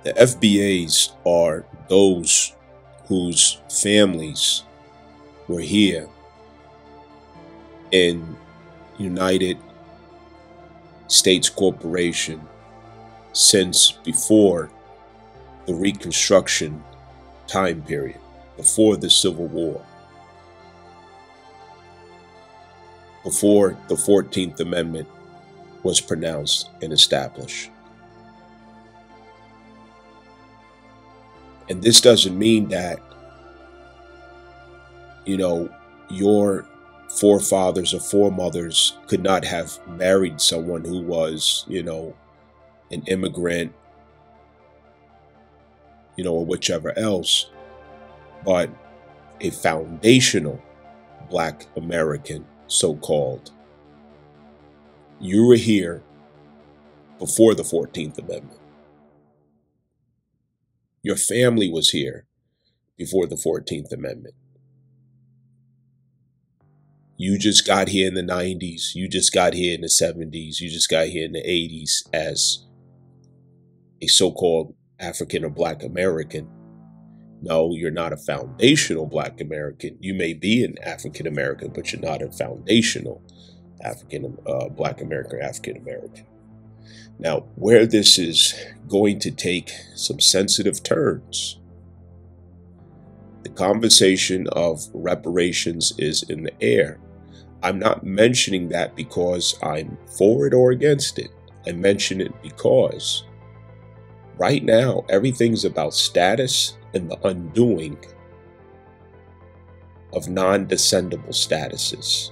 The FBAs are those whose families were here in United States Corporation since before the Reconstruction time period, before the Civil War, before the 14th Amendment was pronounced and established. And this doesn't mean that, your forefathers or foremothers could not have married someone who was, an immigrant, or whichever else, but a foundational Black American, so-called. You were here before the 14th Amendment. Your family was here before the 14th Amendment. You just got here in the 90s. You just got here in the 70s. You just got here in the 80s as a so-called African or Black American. No, you're not a foundational Black American. You may be an African American, but you're not a foundational Black American, African American. Now, where this is going to take some sensitive turns, the conversation of reparations is in the air. I'm not mentioning that because I'm for it or against it. I mention it because right now, everything's about status and the undoing of non-descendable statuses.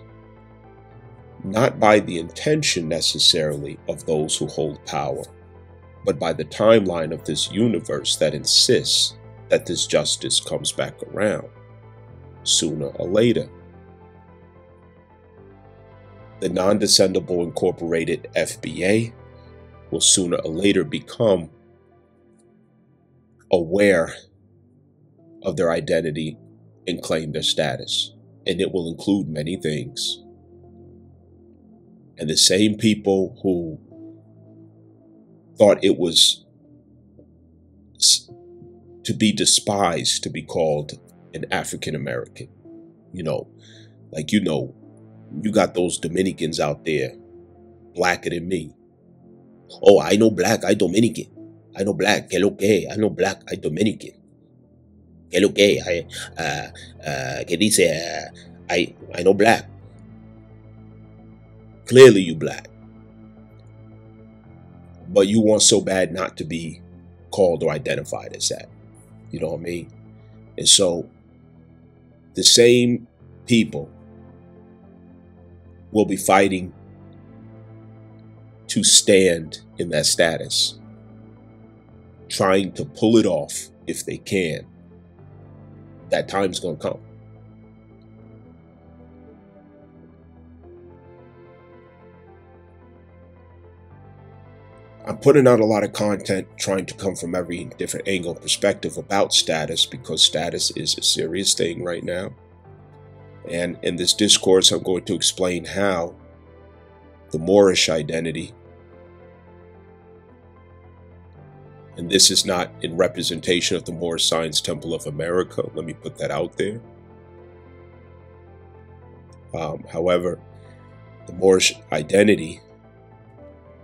Not by the intention necessarily of those who hold power, but by the timeline of this universe that insists that this justice comes back around sooner or later. The Non-Descendible Incorporated FBA will sooner or later become aware of their identity and claim their status, and it will include many things. And the same people who thought it was to be despised to be called an African American, you got those Dominicans out there, blacker than me. Oh, I know black, I Dominican. I know black, que lo que, I know black, I Dominican. Que lo que, que dice, I know black. Clearly you black. But you want so bad not to be called or identified as that. You know what I mean? And so the same people will be fighting to stand in that status, trying to pull it off if they can. That time's going to come. I'm putting out a lot of content trying to come from every different angle and perspective about status, because status is a serious thing right now. And in this discourse, I'm going to explain how the Moorish identity, and this is not in representation of the Moorish Science Temple of America, let me put that out there. However, the Moorish identity,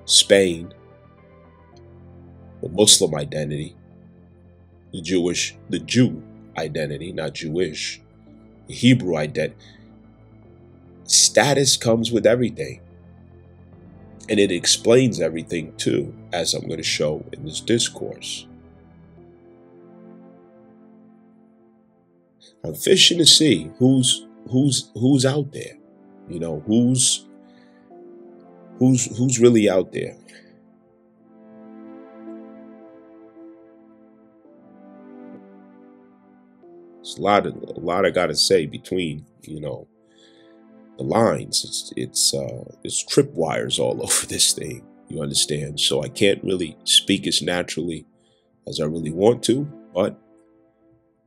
Spain, the Muslim identity, the Jew identity, not Jewish, the Hebrew identity. Status comes with everything. And it explains everything too, as I'm going to show in this discourse. I'm fishing to see who's out there. Who's really out there. There's a lot I gotta say between, the lines. It's tripwires all over this thing. You understand? So I can't really speak as naturally as I really want to, but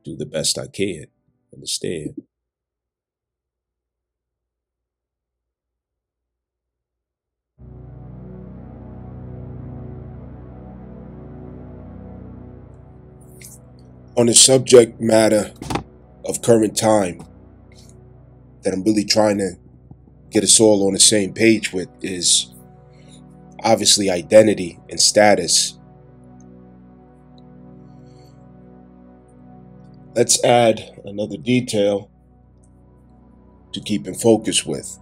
do the best I can. Understand? On the subject matter of current time that I'm really trying to get us all on the same page with is obviously identity and status. Let's add another detail to keep in focus with.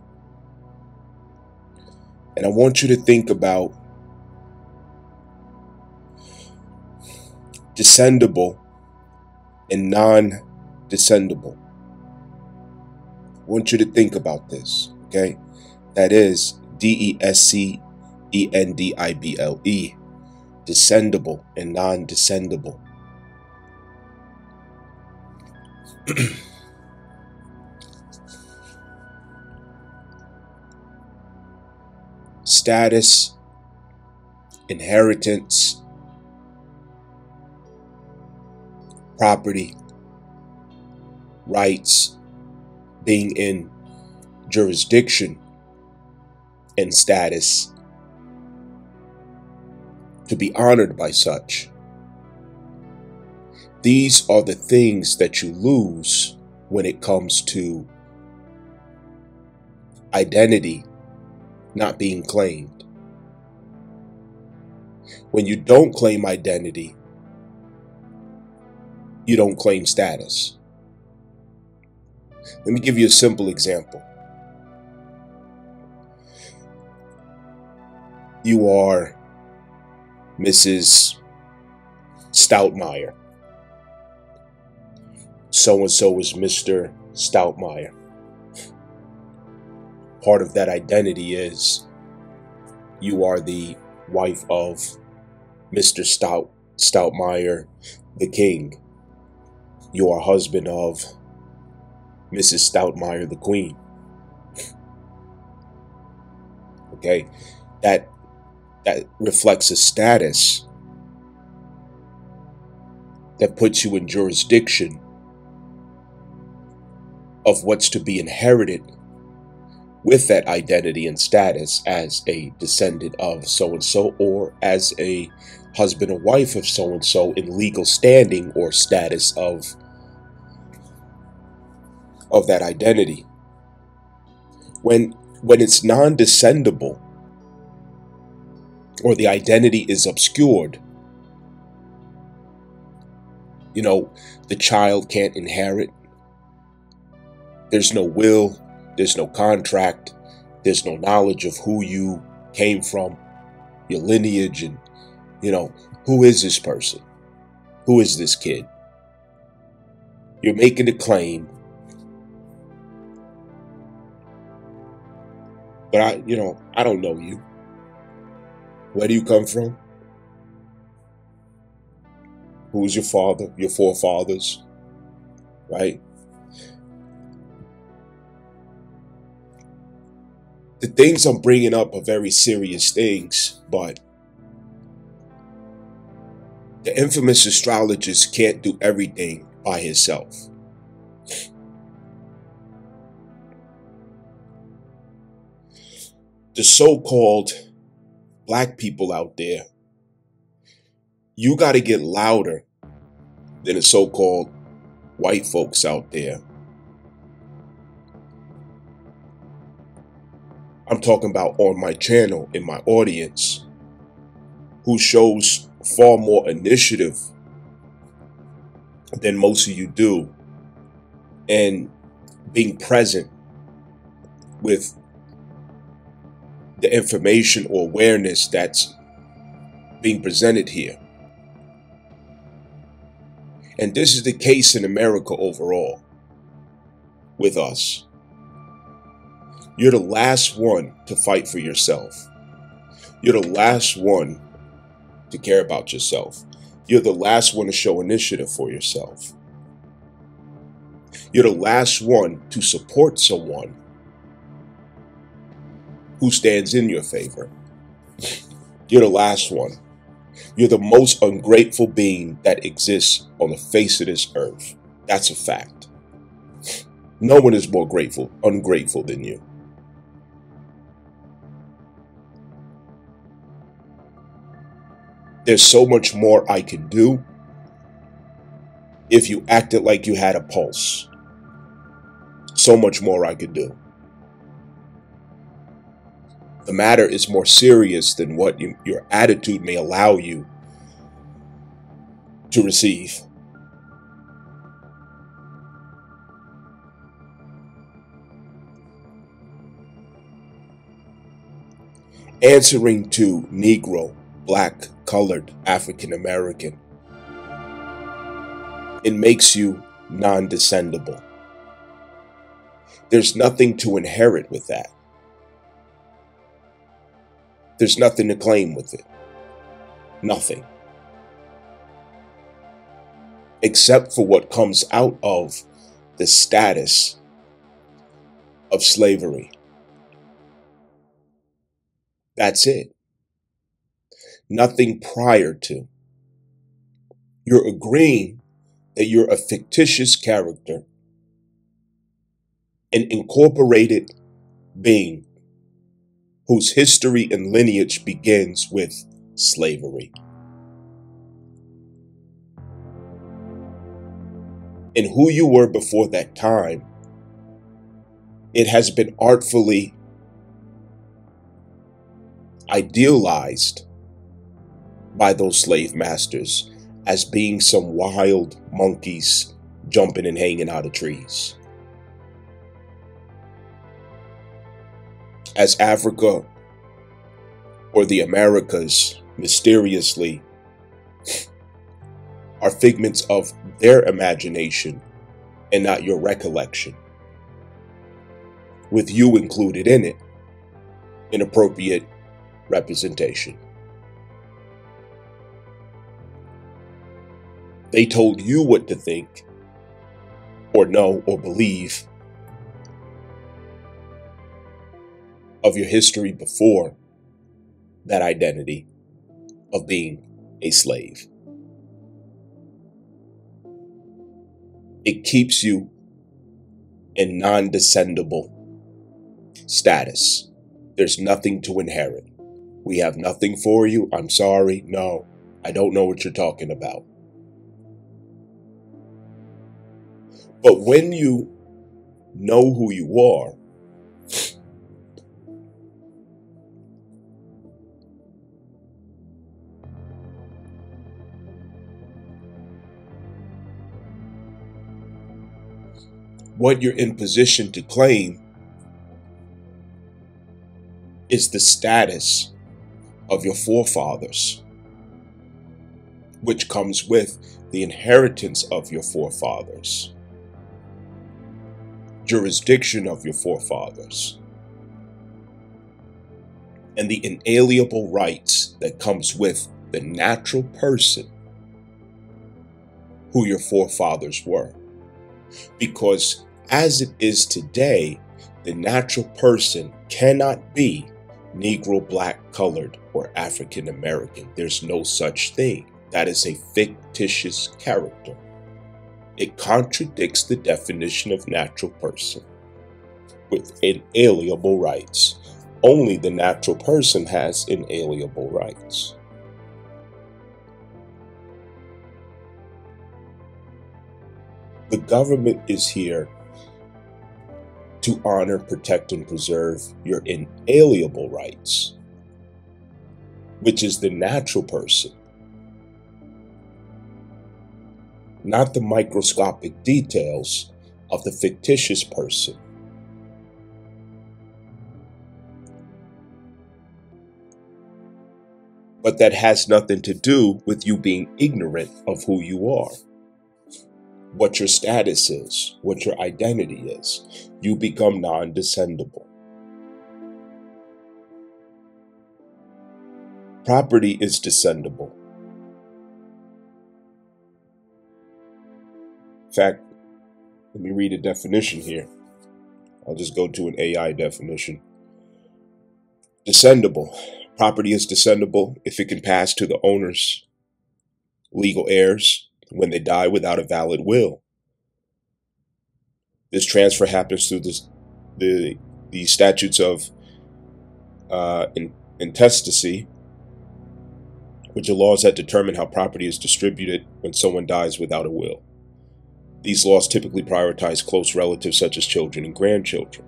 And I want you to think about descendable and non-descendable. I want you to think about this, okay? That is Descendable, descendable and non-descendable. Status, inheritance, property, rights, being in jurisdiction and status, to be honored by such. These are the things that you lose when it comes to identity not being claimed. When you don't claim identity, you don't claim status. Let me give you a simple example. You are Mrs. Stoutmeyer. So-and-so is Mr. Stoutmeyer. Part of that identity is you are the wife of Mr. Stoutmeyer, the king. You are husband of Mrs. Stoutmeyer, the queen. Okay, that reflects a status that puts you in jurisdiction of what's to be inherited with that identity and status as a descendant of so-and-so, or as a husband or wife of so-and-so in legal standing or status of that identity. When it's non-descendable, or the identity is obscured, the child can't inherit. There's no will, there's no contract, there's no knowledge of who you came from, your lineage, and, who is this person? Who is this kid? You're making a claim, but I don't know you. Where do you come from? Who's your father, your forefathers, right? The things I'm bringing up are very serious things, but the infamous astrologist can't do everything by himself. The so-called black people out there, you got to get louder than the so-called white folks out there. I'm talking about on my channel, in my audience, who shows far more initiative than most of you do, and being present with the information or awareness that's being presented here. And this is the case in America overall with us. You're the last one to fight for yourself. You're the last one to care about yourself. You're the last one to show initiative for yourself. You're the last one to support someone who stands in your favor. You're the last one. You're the most ungrateful being that exists on the face of this earth. That's a fact. No one is more ungrateful than you. There's so much more I can do. if you acted like you had a pulse. So much more I could do. The matter is more serious than what your attitude may allow you to receive. Answering to Negro, Black, Colored, African American, it makes you non-descendable. There's nothing to inherit with that. There's nothing to claim with it. Nothing. Except for what comes out of the status of slavery. That's it. Nothing prior to. You're agreeing that you're a fictitious character, an incorporated being whose history and lineage begins with slavery. And who you were before that time, it has been artfully idealized by those slave masters as being some wild monkeys jumping and hanging out of trees. As Africa or the Americas mysteriously are figments of their imagination and not your recollection, with you included in it, inappropriate representation. They told you what to think, or know, or believe of your history before that identity of being a slave. It keeps you in non-descendable status. There's nothing to inherit. We have nothing for you. I'm sorry. No, I don't know what you're talking about. But when you know who you are, what you're in position to claim is the status of your forefathers, which comes with the inheritance of your forefathers, jurisdiction of your forefathers, and the inalienable rights that comes with the natural person who your forefathers were. Because as it is today, the natural person cannot be Negro, Black, Colored, or African American. There's no such thing. That is a fictitious character. It contradicts the definition of natural person with inalienable rights. Only the natural person has inalienable rights. The government is here to honor, protect, and preserve your inalienable rights, which is the natural person, not the microscopic details of the fictitious person. But that has nothing to do with you being ignorant of who you are, what your status is, what your identity is. You become non-descendable. Property is descendable. In fact, let me read a definition here. I'll just go to an AI definition. Descendable. Property is descendable if it can pass to the owner's legal heirs when they die without a valid will. This transfer happens through the statutes of intestacy, which are laws that determine how property is distributed when someone dies without a will. These laws typically prioritize close relatives such as children and grandchildren.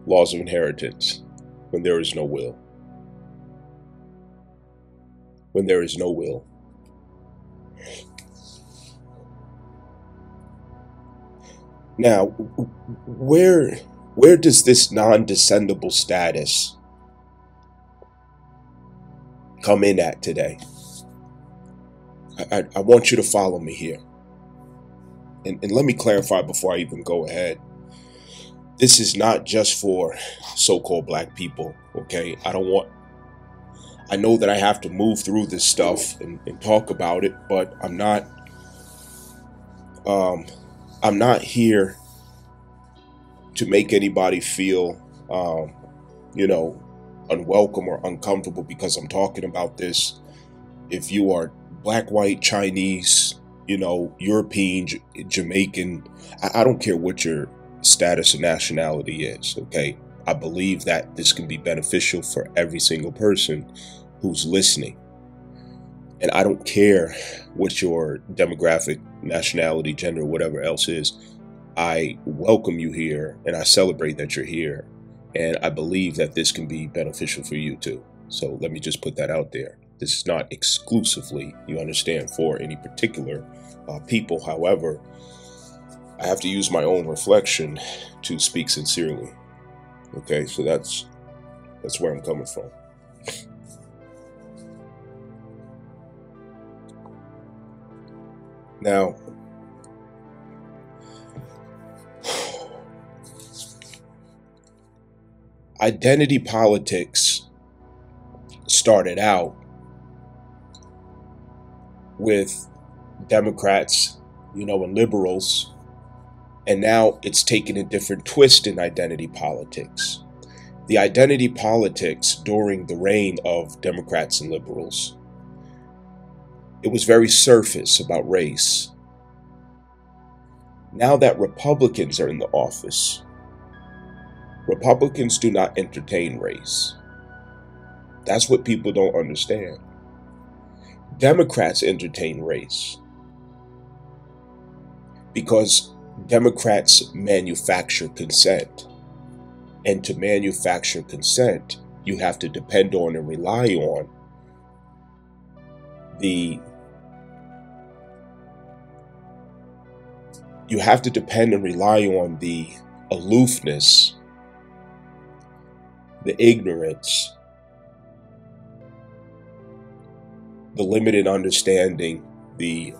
Laws of inheritance, when there is no will. When there is no will. Now, where does this non-descendable status come in at today? I want you to follow me here. And let me clarify before I even go ahead. This is not just for so-called black people, okay? I know that I have to move through this stuff and talk about it, but I'm not here to make anybody feel, unwelcome or uncomfortable because I'm talking about this. If you are black, white, Chinese, European, Jamaican, I don't care what your status and nationality is, okay? I believe that this can be beneficial for every single person who's listening. And I don't care what your demographic, nationality, gender, whatever else is. I welcome you here and I celebrate that you're here. And I believe that this can be beneficial for you too. So let me just put that out there. This is not exclusively, you understand, for any particular people. However, I have to use my own reflection to speak sincerely. Okay, so that's where I'm coming from. Now, identity politics started out with Democrats, and liberals, and now it's taken a different twist in identity politics. The identity politics during the reign of Democrats and liberals, it was very surface about race. Now that Republicans are in the office, Republicans do not entertain race. That's what people don't understand. Democrats entertain race because Democrats manufacture consent. And to manufacture consent, you have to depend on and rely on the aloofness, the ignorance, the limited understanding, the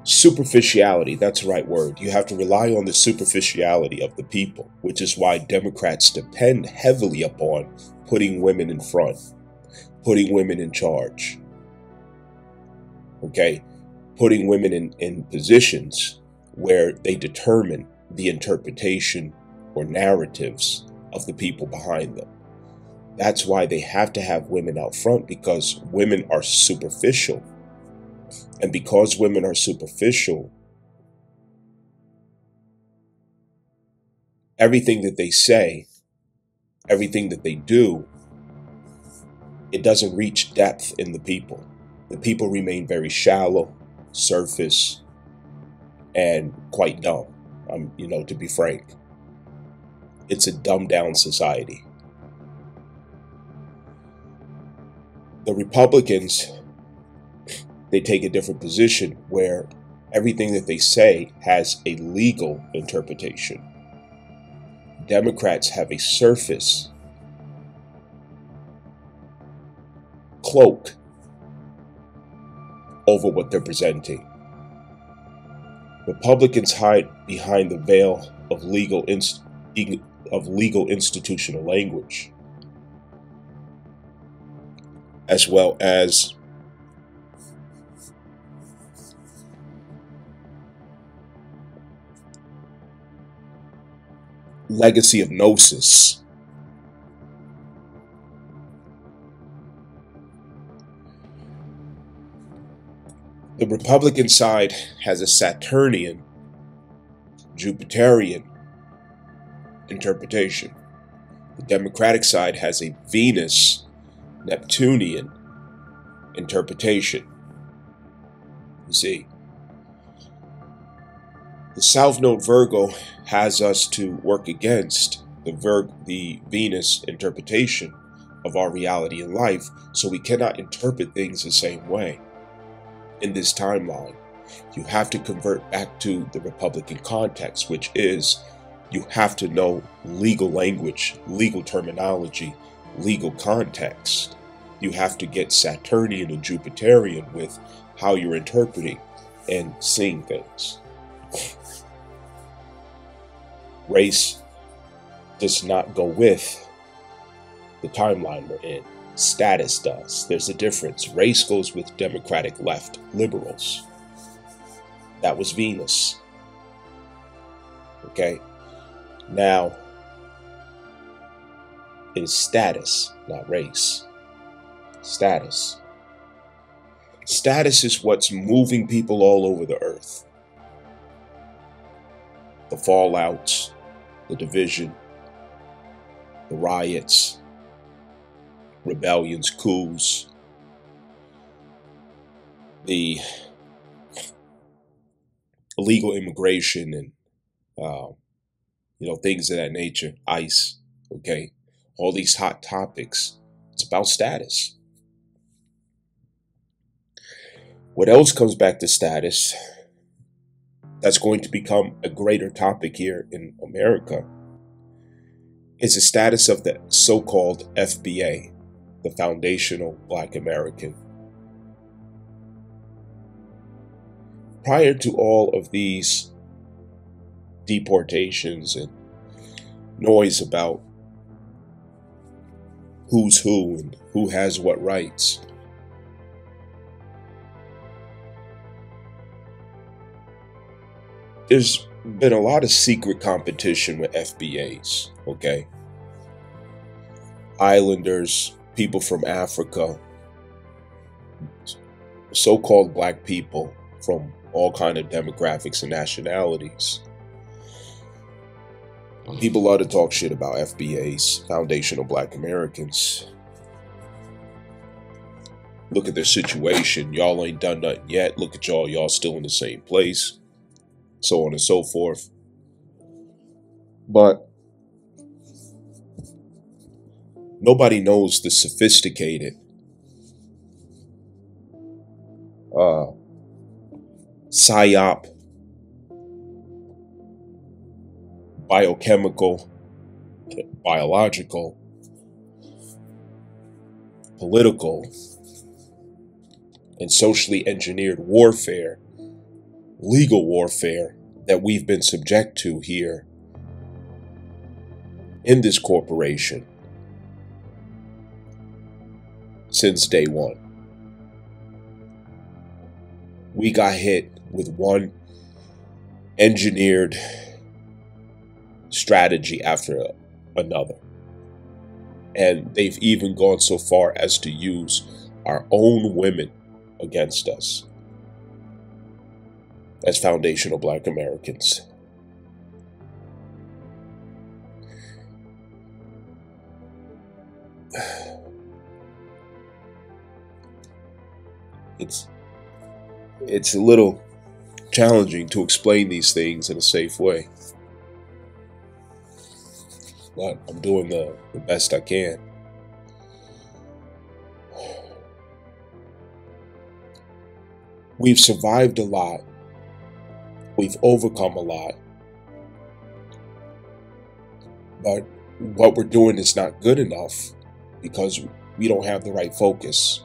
superficiality. That's the right word. You have to rely on the superficiality of the people, which is why Democrats depend heavily upon putting women in front, putting women in charge. Okay? Putting women in positions where they determine the interpretation or narratives of the people behind them. That's why they have to have women out front, because women are superficial. And because women are superficial, everything that they say, everything that they do, it doesn't reach depth in the people. The people remain very shallow, surface, and quite dumb, to be frank. It's a dumbed down society. The Republicans, they take a different position where everything that they say has a legal interpretation. Democrats have a surface cloak over what they're presenting. Republicans hide behind the veil of legal institutional language, as well as legacy of gnosis. The Republican side has a Saturnian, Jupiterian interpretation. The Democratic side has a Venus, Neptunian interpretation. You see, The South Node Virgo has us to work against the Venus interpretation of our reality in life, so we cannot interpret things the same way in this timeline. You have to convert back to the Republican context, which is you have to know legal language, legal terminology, legal context. You have to get Saturnian and Jupiterian with how you're interpreting and seeing things. Race does not go with the timeline we're in. Status does. There's a difference. Race goes with Democratic left liberals. That was Venus. Okay? Now, it is status, not race. Status. Status is what's moving people all over the earth. The fallouts, the division, the riots, rebellions, coups, the illegal immigration and things of that nature, ICE, okay? All these hot topics. It's about status. What else comes back to status that's going to become a greater topic here in America is the status of the so-called FBA, the Foundational Black American. Prior to all of these deportations and noise about who's who and who has what rights, there's been a lot of secret competition with FBAs, okay? Islanders, people from Africa, so-called black people from all kind of demographics and nationalities. People love to talk shit about FBAs, Foundational Black Americans. Look at their situation. Y'all ain't done nothing yet. Look at y'all. Y'all still in the same place. So on and so forth. But nobody knows the sophisticated psyop, biochemical, biological, political, and socially engineered warfare, legal warfare that we've been subject to here in this corporation since day one. We got hit with one engineered strategy after another. And they've even gone so far as to use our own women against us as Foundational Black Americans. It's a little challenging to explain these things in a safe way, but I'm doing the best I can. We've survived a lot. We've overcome a lot. But what we're doing is not good enough because we don't have the right focus.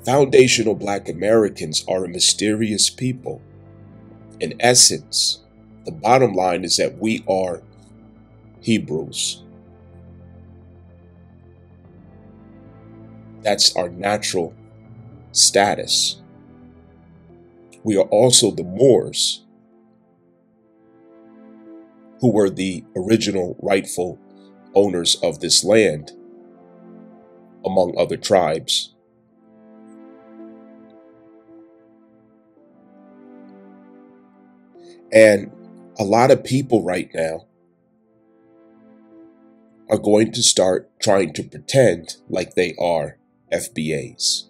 Foundational Black Americans are a mysterious people. In essence, the bottom line is that we are Hebrews. That's our natural status. We are also the Moors, who were the original rightful owners of this land, among other tribes. And a lot of people right now are going to start trying to pretend like they are FBAs.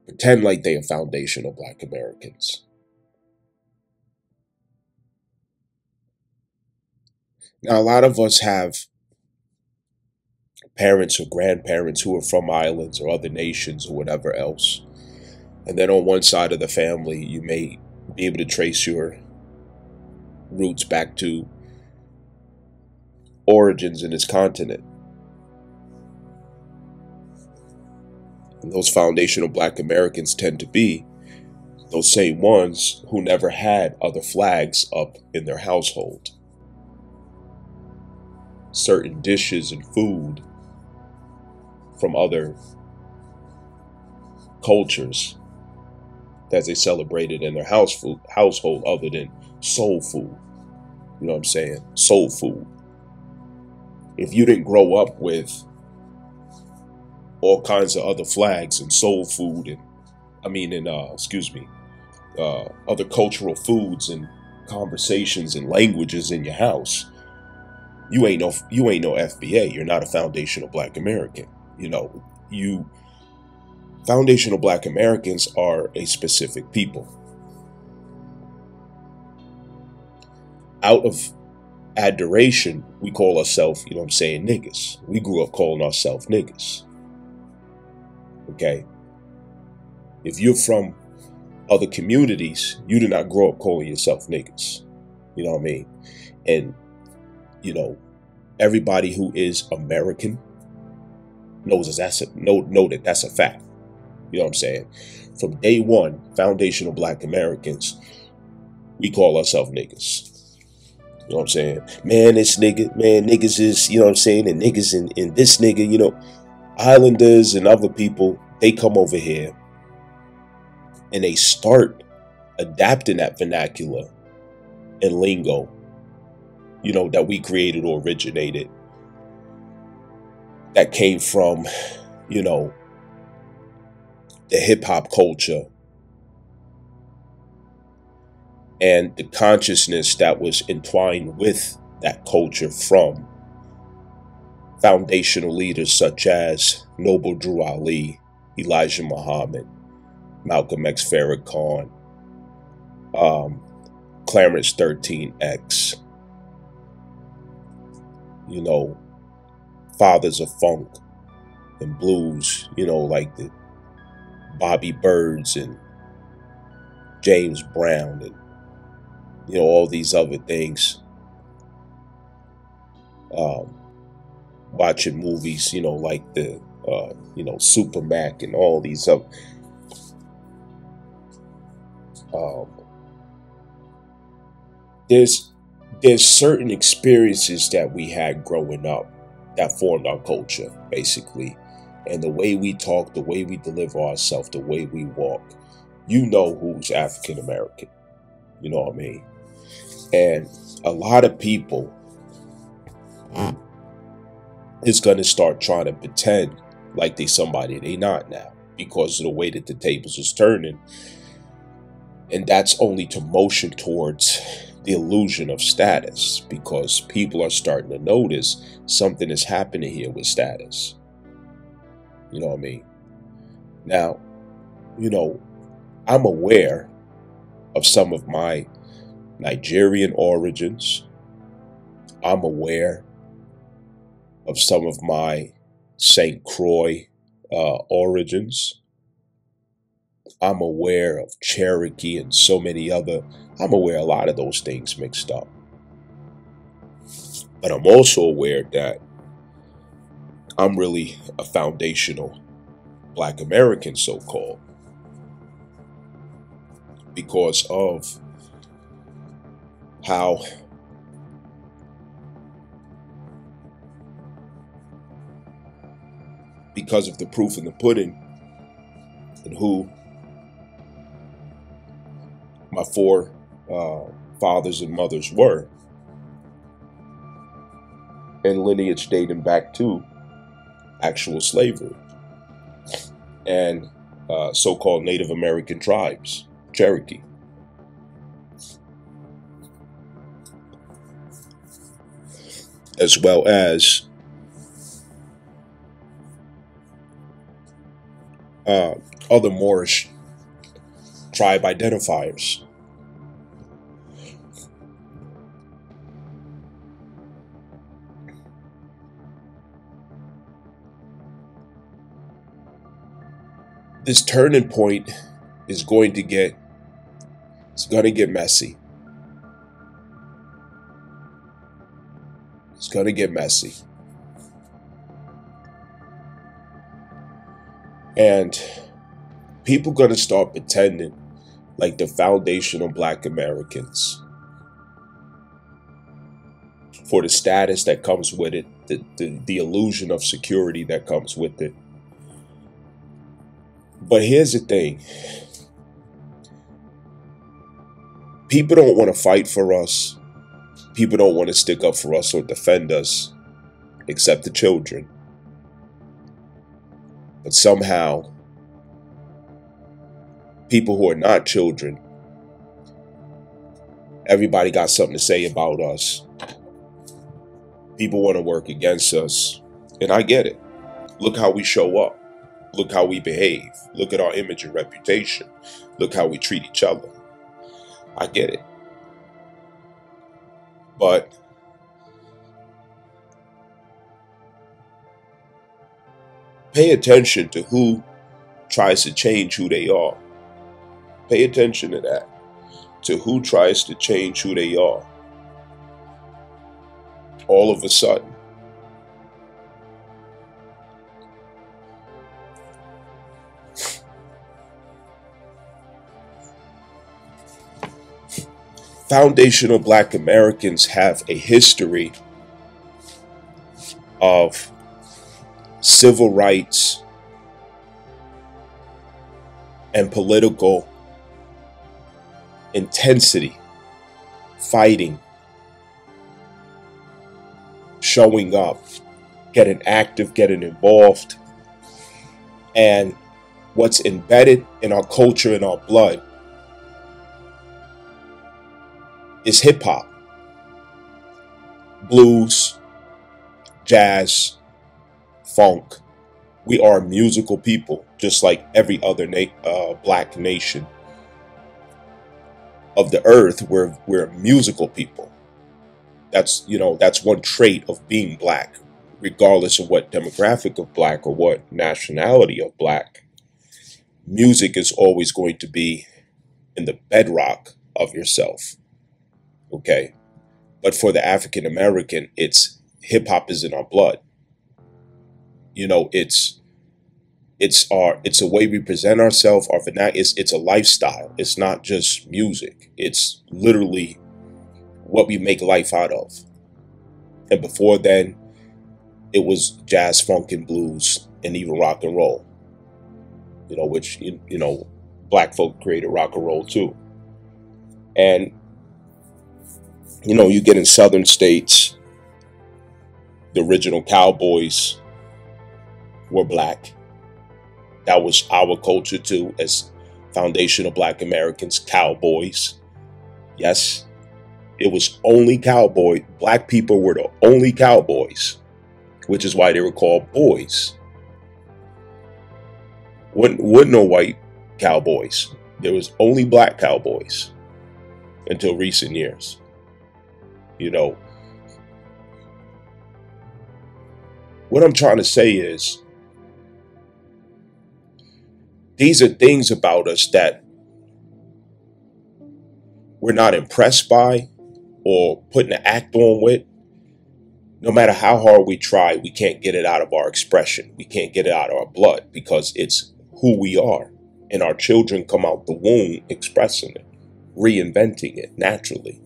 pretend like they are foundational Black Americans. Now, a lot of us have parents or grandparents who are from islands or other nations or whatever else. And then on one side of the family, you may be able to trace your roots back to origins in this continent. And those foundational Black Americans tend to be those same ones who never had other flags up in their household. Certain dishes and food from other cultures that they celebrated in their household other than soul food. You know what I'm saying? Soul food. If you didn't grow up with all kinds of other flags and soul food and other cultural foods and conversations and languages in your house, you ain't no FBA. You're not a foundational Black American. Foundational Black Americans are a specific people. Out of adoration, we call ourselves, niggas. We grew up calling ourselves niggas. Okay? If you're from other communities, you did not grow up calling yourself niggas. You know what I mean? And, everybody who is American knows that that's a fact. You know what I'm saying? From day one, foundational Black Americans, we call ourselves niggas. You know what I'm saying? Man, niggas is, you know what I'm saying? And niggas and this nigga, islanders and other people, they come over here and they start adapting that vernacular and lingo, that we created or originated, that came from, the hip hop culture and the consciousness that was entwined with that culture from foundational leaders such as Noble Drew Ali, Elijah Muhammad, Malcolm X Farrakhan, Clarence 13X, fathers of funk and blues, like the Bobby Birds and James Brown and, all these other things. Watching movies, like the, Super Mac and all these other. There's certain experiences that we had growing up that formed our culture, basically. And the way we talk, the way we deliver ourselves, the way we walk, who's African American. You know what I mean? And a lot of people is going to start trying to pretend like they somebody they not now because of the way that the tables is turning. And that's only to motion towards the illusion of status, because people are starting to notice something is happening here with status. You know what I mean? Now, I'm aware of some of my Nigerian origins. I'm aware of some of my St. Croix origins. I'm aware of Cherokee and so many other. I'm aware of a lot of those things mixed up. But I'm also aware that I'm really a foundational Black American, so-called, because of how because of the proof in the pudding and who my four fathers and mothers were, and lineage dating back to actual slavery and so-called Native American tribes, Cherokee. As well as other Moorish tribe identifiers. This turning point is going to get messy. It's going to get messy. And people going to start pretending like the foundational Black Americans, for the status that comes with it, the illusion of security that comes with it. But here's the thing. People don't want to fight for us. People don't want to stick up for us or defend us, except the children. But somehow, people who are not children, everybody got something to say about us. People want to work against us. And I get it. Look how we show up. Look how we behave. Look at our image and reputation. Look how we treat each other. I get it. But pay attention to who tries to change who they are. Pay attention to that. To who tries to change who they are. All of a sudden. Foundational Black Americans have a history of civil rights and political intensity, fighting, showing up, getting active, getting involved. And what's embedded in our culture and our blood is hip hop, blues, jazz, funk. We are a musical people, just like every other Black nation of the earth. We're a musical people. That's one trait of being Black, regardless of what demographic of Black or what nationality of Black. Music is always going to be in the bedrock of yourself. Okay, but for the African American, it's hip hop is in our blood. It's a way we present ourselves. It's a lifestyle. It's not just music. It's literally what we make life out of. And before then, it was jazz, funk, and blues, and even rock and roll. Which Black folk created rock and roll too. And you get in southern states, the original cowboys were Black. That was our culture too, as foundational Black Americans, cowboys. Yes, it was only cowboy. Black people were the only cowboys, which is why they were called boys. Wasn't no white cowboys. There was only Black cowboys until recent years. What I'm trying to say is, these are things about us that we're not impressed by or putting an act on with. No matter how hard we try, we can't get it out of our expression. We can't get it out of our blood because it's who we are. And our children come out the womb expressing it, reinventing it naturally.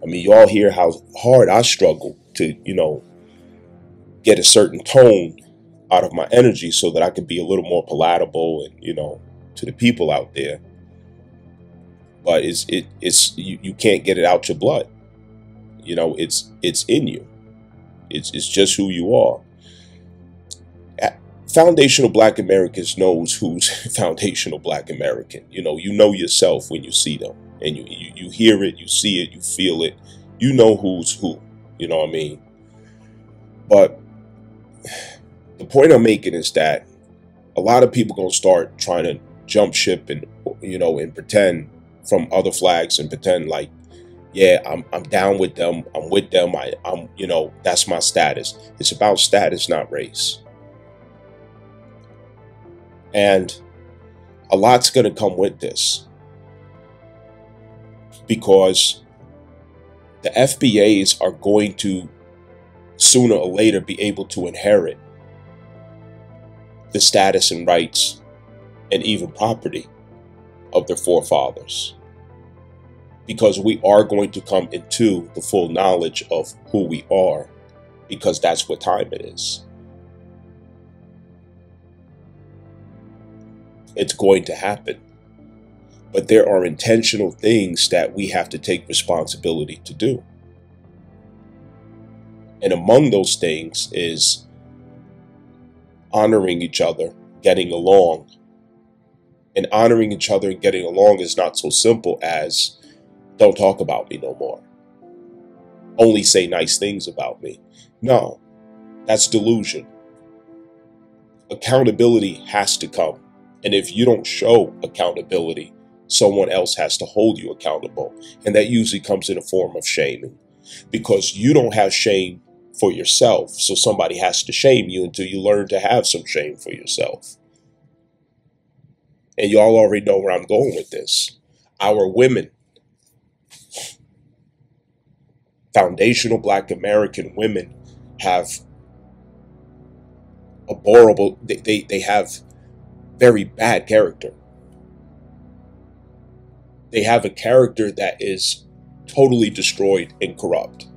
I mean, y'all hear how hard I struggle to, get a certain tone out of my energy so that I can be a little more palatable and, to the people out there. But you can't get it out your blood. It's in you. It's just who you are. Foundational Black Americans knows who's foundational Black American. You know yourself when you see them. And you hear it, you see it, you feel it. You know who's who. You know what I mean? But the point I'm making is that a lot of people gonna start trying to jump ship and and pretend from other flags and pretend like, yeah, I'm down with them, I'm with them, I'm that's my status. It's about status, not race. And a lot's gonna come with this because the FBAs are going to sooner or later be able to inherit the status and rights and even property of their forefathers, because we are going to come into the full knowledge of who we are, because that's what time it is. It's going to happen. But there are intentional things that we have to take responsibility to do. And among those things is honoring each other, getting along. And honoring each other and getting along is not so simple as, don't talk about me no more. Only say nice things about me. No, that's delusion. Accountability has to come. And if you don't show accountability, someone else has to hold you accountable. And that usually comes in a form of shaming, because you don't have shame for yourself. So somebody has to shame you until you learn to have some shame for yourself. And y'all already know where I'm going with this. Our women, foundational Black American women, have a horrible, they have very bad character. They have a character that is totally destroyed and corrupt.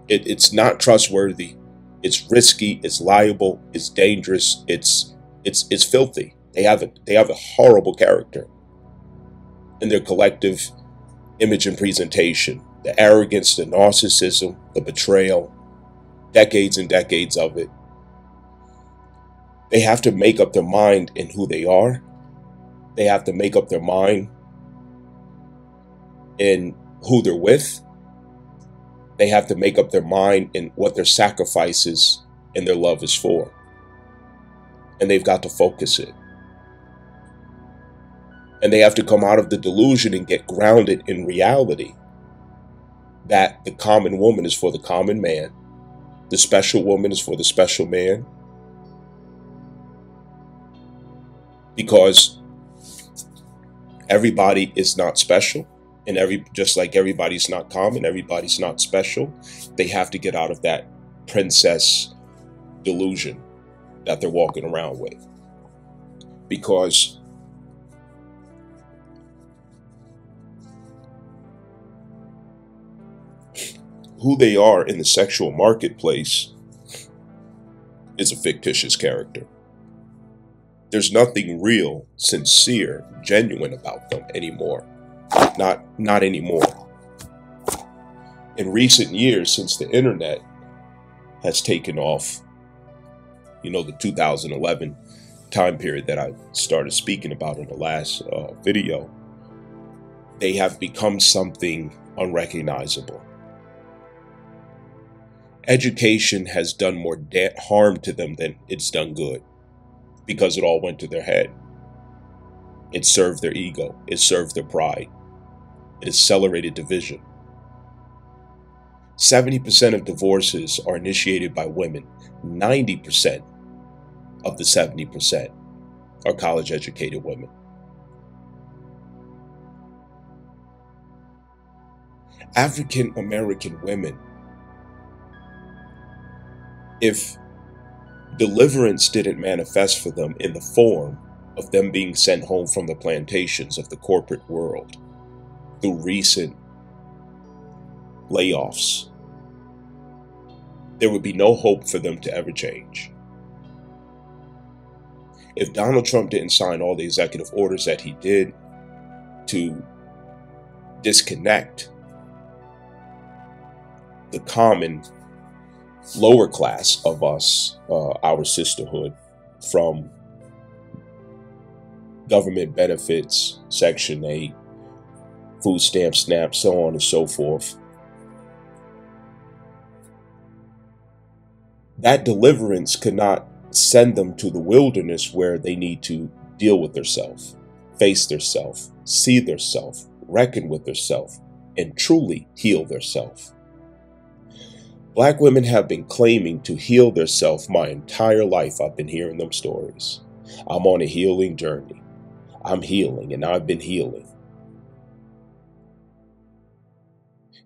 It's not trustworthy. It's risky. It's liable. It's dangerous. It's filthy. They have a horrible character in their collective image and presentation. The arrogance, the narcissism, the betrayal, decades and decades of it. They have to make up their mind in who they are. They have to make up their mind in who they're with. They have to make up their mind in what their sacrifices and their love is for. And they've got to focus it. And they have to come out of the delusion and get grounded in reality that the common woman is for the common man. The special woman is for the special man. Because everybody is not special, and just like everybody's not common, everybody's not special. They have to get out of that princess delusion that they're walking around with, because who they are in the sexual marketplace is a fictitious character. There's nothing real, sincere, genuine about them anymore. Not anymore. In recent years, since the internet has taken off, the 2011 time period that I started speaking about in the last video, they have become something unrecognizable. Education has done more harm to them than it's done good, because it all went to their head. It served their ego. It served their pride. It accelerated division. 70% of divorces are initiated by women. 90% of the 70% are college-educated women. African American women, if deliverance didn't manifest for them in the form of them being sent home from the plantations of the corporate world through recent layoffs, there would be no hope for them to ever change. If Donald Trump didn't sign all the executive orders that he did to disconnect the common lower class of us, our sisterhood, from government benefits, Section 8, food stamps, SNAP, so on and so forth, that deliverance could not send them to the wilderness where they need to deal with themselves, face themselves, see themselves, reckon with themselves, and truly heal themselves. Black women have been claiming to heal themselves my entire life. I've been hearing them stories. I'm on a healing journey. I'm healing, and I've been healing.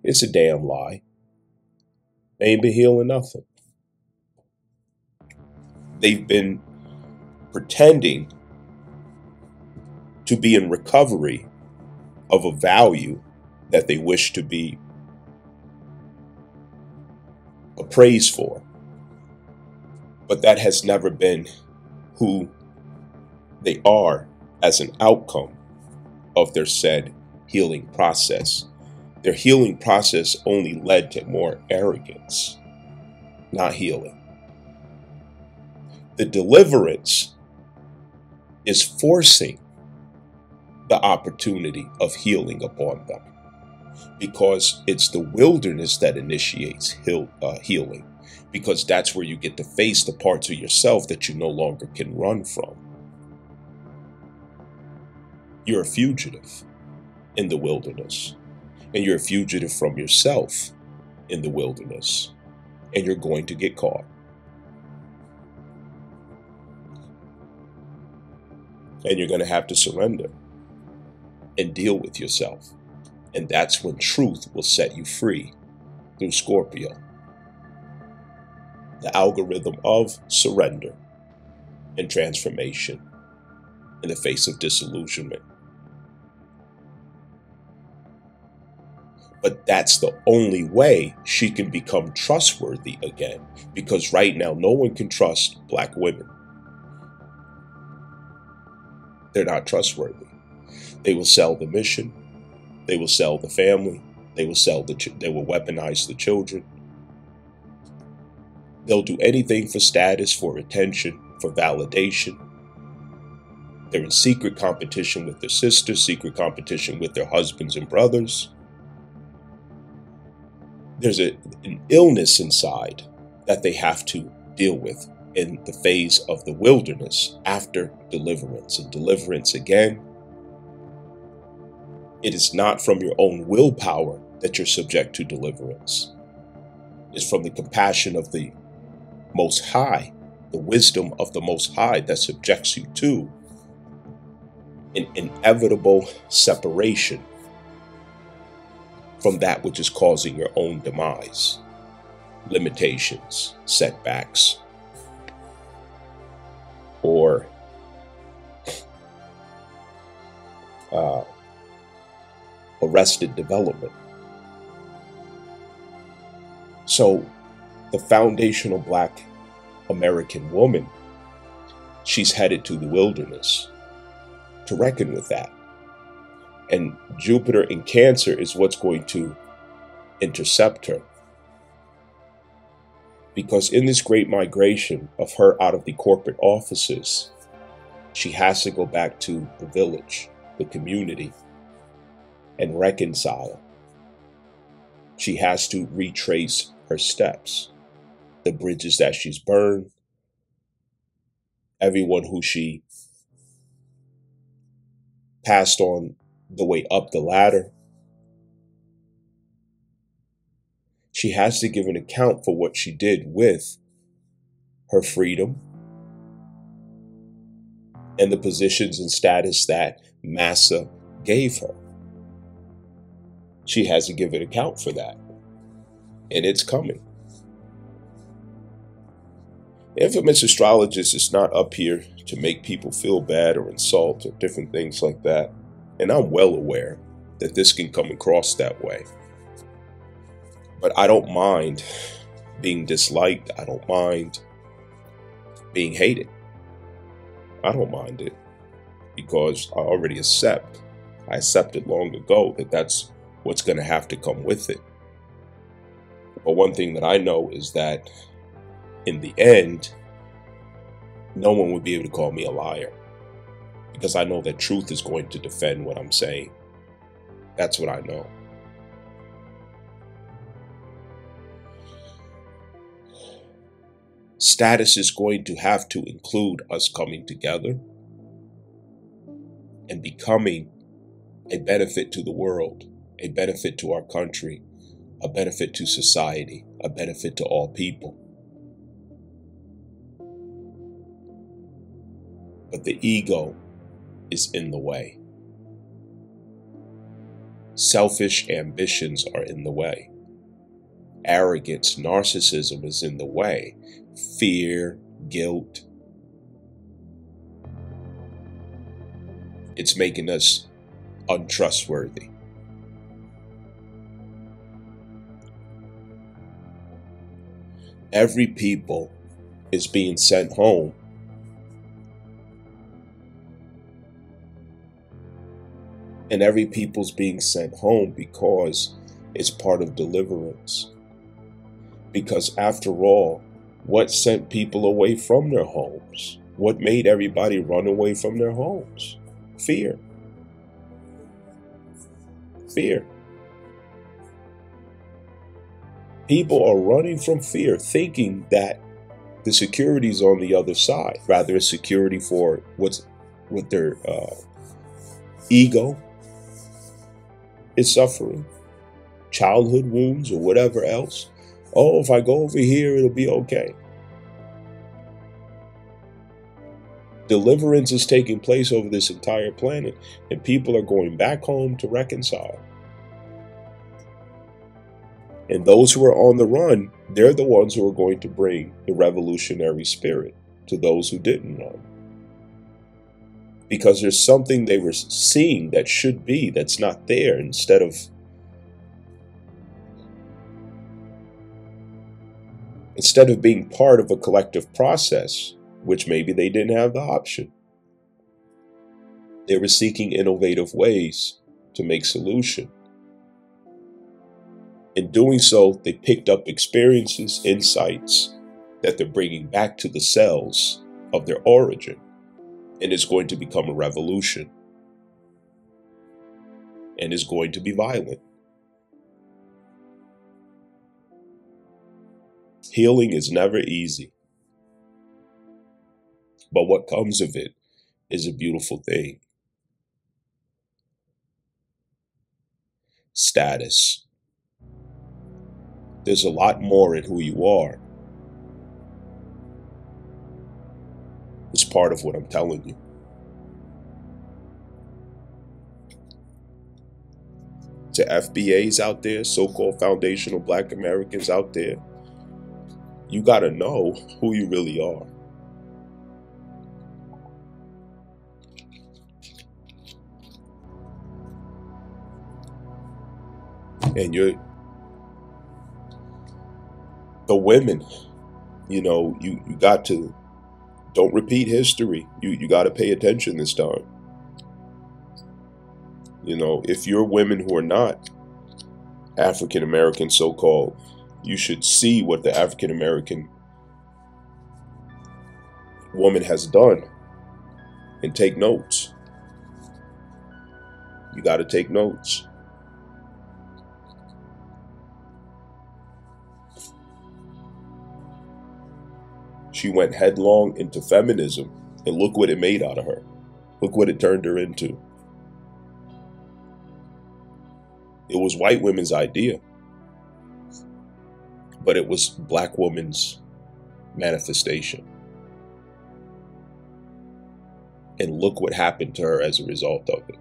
It's a damn lie. They ain't been healing nothing. They've been pretending to be in recovery of a value that they wish to be appraised for. But that has never been who they are as an outcome of their said healing process. Their healing process only led to more arrogance, not healing. The deliverance is forcing the opportunity of healing upon them, because it's the wilderness that initiates healing, because that's where you get to face the parts of yourself that you no longer can run from. You're a fugitive in the wilderness, and you're a fugitive from yourself in the wilderness, and you're going to get caught. And you're going to have to surrender and deal with yourself. And that's when truth will set you free through Scorpio. The algorithm of surrender and transformation in the face of disillusionment. But that's the only way she can become trustworthy again, because right now no one can trust Black women. They're not trustworthy. They will sell the mission. They will sell the family. They will they will weaponize the children. They'll do anything for status, for attention, for validation. They're in secret competition with their sisters, secret competition with their husbands and brothers. There's an illness inside that they have to deal with in the phase of the wilderness after deliverance. And deliverance again, it is not from your own willpower that you're subject to deliverance. It's from the compassion of the Most High, the wisdom of the Most High that subjects you to an inevitable separation from that which is causing your own demise, limitations, setbacks, or arrested development. So the foundational Black American woman, she's headed to the wilderness to reckon with that. And Jupiter in Cancer is what's going to intercept her. Because in this great migration of her out of the corporate offices, she has to go back to the village, the community, and reconcile. She has to retrace her steps, the bridges that she's burned, everyone who she passed on the way up the ladder. She has to give an account for what she did with her freedom and the positions and status that Massa gave her. She has to give an account for that. And it's coming. Infamous astrologist is not up here to make people feel bad or insult or different things like that. And I'm well aware that this can come across that way. But I don't mind being disliked. I don't mind being hated. I don't mind it because I already accept. I accepted long ago that that's what's going to have to come with it. But one thing that I know is that in the end, no one would be able to call me a liar because I know that truth is going to defend what I'm saying. That's what I know. Status is going to have to include us coming together and becoming a benefit to the world, a benefit to our country, a benefit to society, a benefit to all people. But the ego is in the way. Selfish ambitions are in the way. Arrogance, narcissism is in the way. Fear, guilt. It's making us untrustworthy. Every people is being sent home. And every people's being sent home because it's part of deliverance. Because after all, what sent people away from their homes? What made everybody run away from their homes? Fear. Fear. People are running from fear, thinking that the security is on the other side. Rather, it's security for what's with their ego is suffering, childhood wounds, or whatever else. Oh, if I go over here, it'll be okay. Deliverance is taking place over this entire planet, and people are going back home to reconcile. And those who are on the run, they're the ones who are going to bring the revolutionary spirit to those who didn't run. Because there's something they were seeing that should be, that's not there, instead of being part of a collective process, which maybe they didn't have the option. They were seeking innovative ways to make solution. In doing so, they picked up experiences, insights that they're bringing back to the cells of their origin. And it's going to become a revolution. And it's going to be violent. Healing is never easy. But what comes of it is a beautiful thing. Status. There's a lot more in who you are. It's part of what I'm telling you. To FBAs out there, so-called foundational Black Americans out there, you got to know who you really are. And the women, you got to, don't repeat history. You got to pay attention this time. If you're women who are not African American, so-called, you should see what the African American woman has done and take notes. You got to take notes. She went headlong into feminism, and look what it made out of her. Look what it turned her into. It was white women's idea, but it was Black women's manifestation. And look what happened to her as a result of it.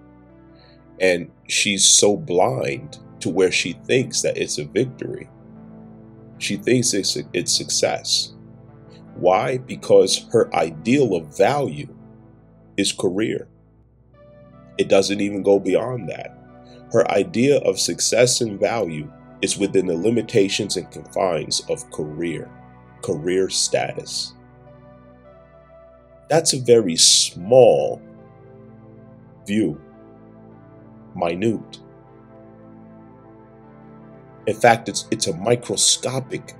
And she's so blind to where she thinks that it's a victory. She thinks it's success. Why? Because her ideal of value is career. It doesn't even go beyond that. Her idea of success and value is within the limitations and confines of career status. That's a very small view, minute. In fact, it's a microscopic.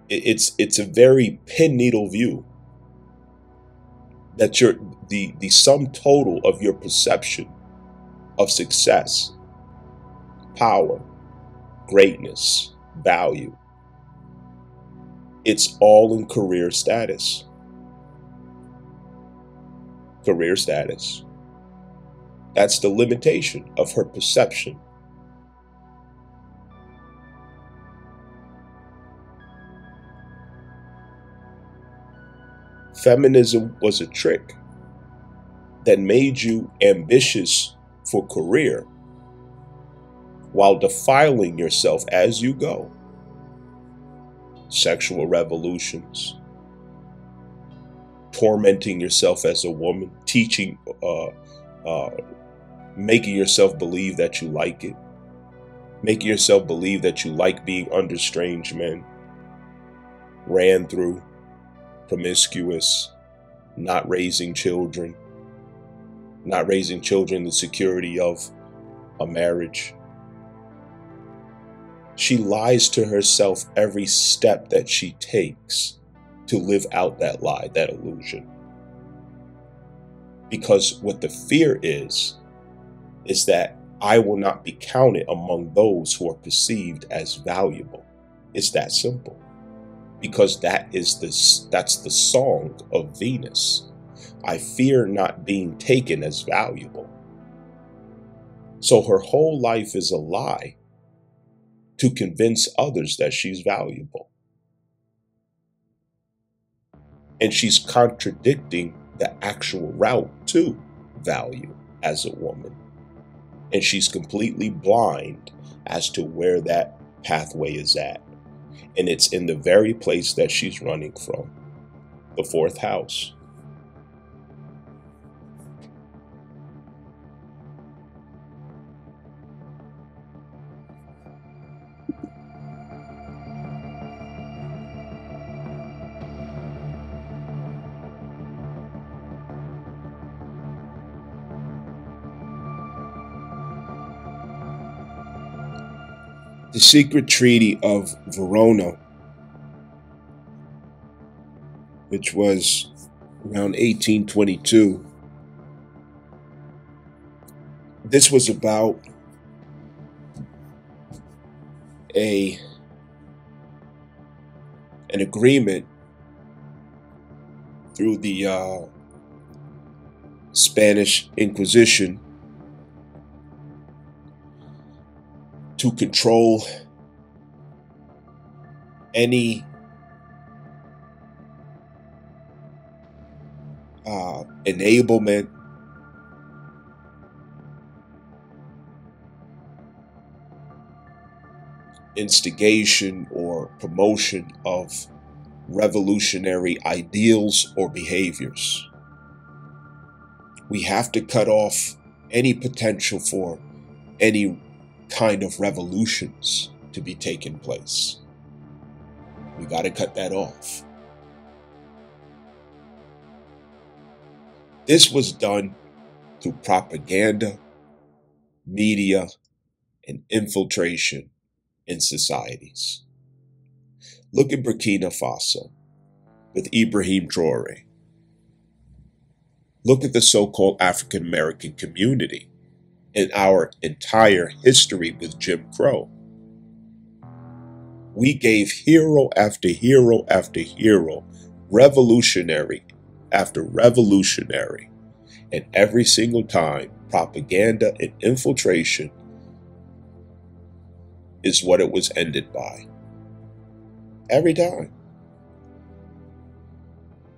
It's a very pin needle view that the sum total of your perception of success, power, greatness, value It's all in career status. Career status. That's the limitation of her perception. Feminism was a trick that made you ambitious for career while defiling yourself as you go. Sexual revolutions, tormenting yourself as a woman, teaching, making yourself believe that you like it, making yourself believe that you like being under strange men, ran through, promiscuous, not raising children, the security of a marriage. She lies to herself every step that she takes to live out that lie, that illusion. Because what the fear is that I will not be counted among those who are perceived as valuable. It's that simple. Because that's the song of Venus. I fear not being taken as valuable. So her whole life is a lie to convince others that she's valuable. And she's contradicting the actual route to value as a woman. And she's completely blind as to where that pathway is at. And it's in the very place that she's running from, the fourth house. The secret treaty of Verona, which was around 1822, this was about an agreement through the Spanish Inquisition to control any enablement, instigation, or promotion of revolutionary ideals or behaviors. We have to cut off any potential for any kind of revolutions to be taking place. We got to cut that off. This was done through propaganda, media, and infiltration in societies. Look at Burkina Faso with Ibrahim Traore. Look at the so-called African American community in our entire history with Jim Crow. We gave hero after hero after hero, revolutionary after revolutionary, and every single time, propaganda and infiltration is what it was ended by. Every time.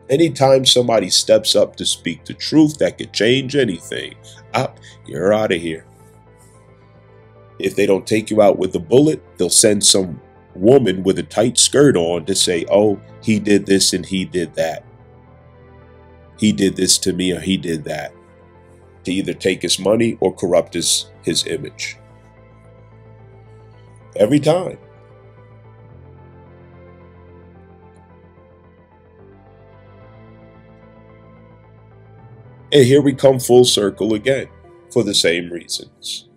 Anytime somebody steps up to speak the truth that could change anything, you're out of here. If they don't take you out with a bullet, they'll send some woman with a tight skirt on to say, oh, he did this and he did that. He did this to me or he did that. To either take his money or corrupt his image. Every time. And here we come full circle again for the same reasons.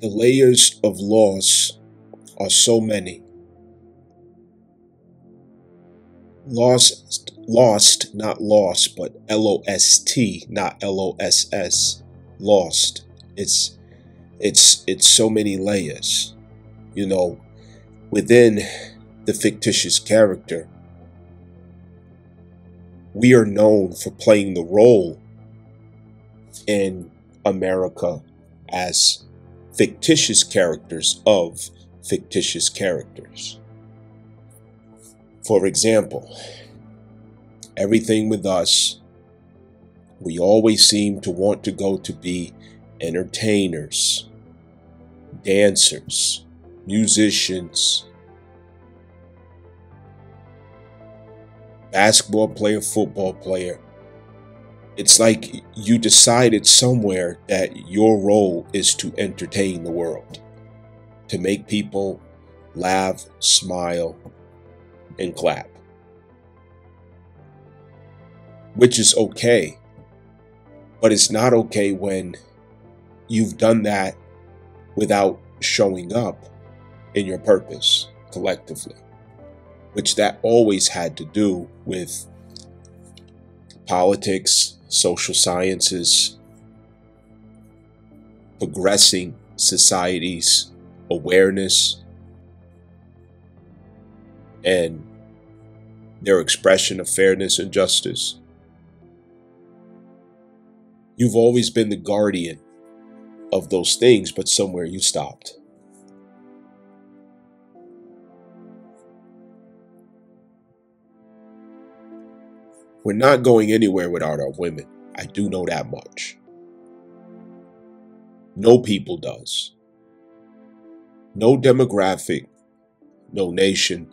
The layers of loss are so many. Lost, not lost, but L-O-S-T, not L-O-S-S. Lost. It's so many layers. You know, within the fictitious character, we are known for playing the role in America as fictitious characters of fictitious characters. For example, everything with us, we always seem to want to go to be entertainers, dancers, musicians, basketball player, football player. It's like you decided somewhere that your role is to entertain the world, to make people laugh, smile, and clap, which is okay. But it's not okay when you've done that without showing up in your purpose collectively, which that always had to do with politics, social sciences, progressing societies, awareness, and their expression of fairness and justice. You've always been the guardian of those things, but somewhere you stopped. We're not going anywhere without our women. I do know that much. No people does. No demographic, no nation,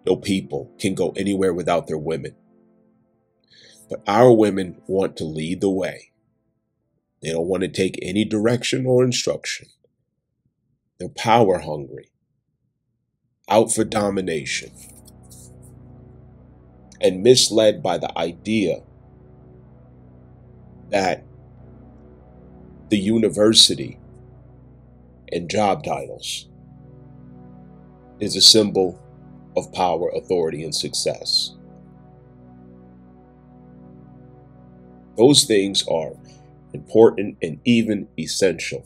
no people can go anywhere without their women. But our women want to lead the way. They don't want to take any direction or instruction. They're power hungry, out for domination, and misled by the idea that the university and job titles is a symbol of power, authority, and success. Those things are important and even essential.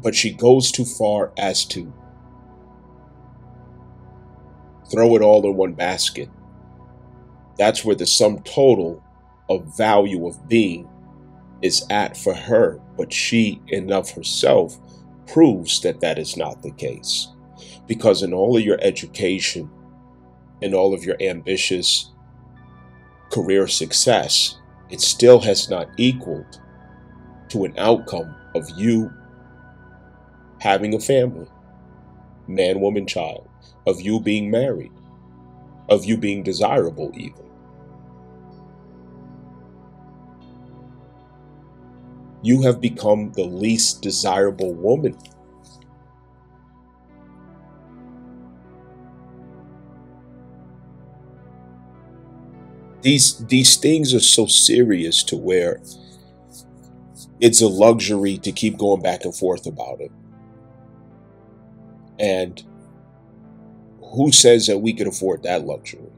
But she goes too far as to throw it all in one basket. That's where the sum total of value of being is at for her, but she in of herself proves that that is not the case. Because in all of your education and all of your ambitious career success, it still has not equaled to an outcome of you having a family, man, woman, child, of you being married, of you being desirable even. You have become the least desirable woman. These things are so serious to where it's a luxury to keep going back and forth about it. And who says that we can afford that luxury?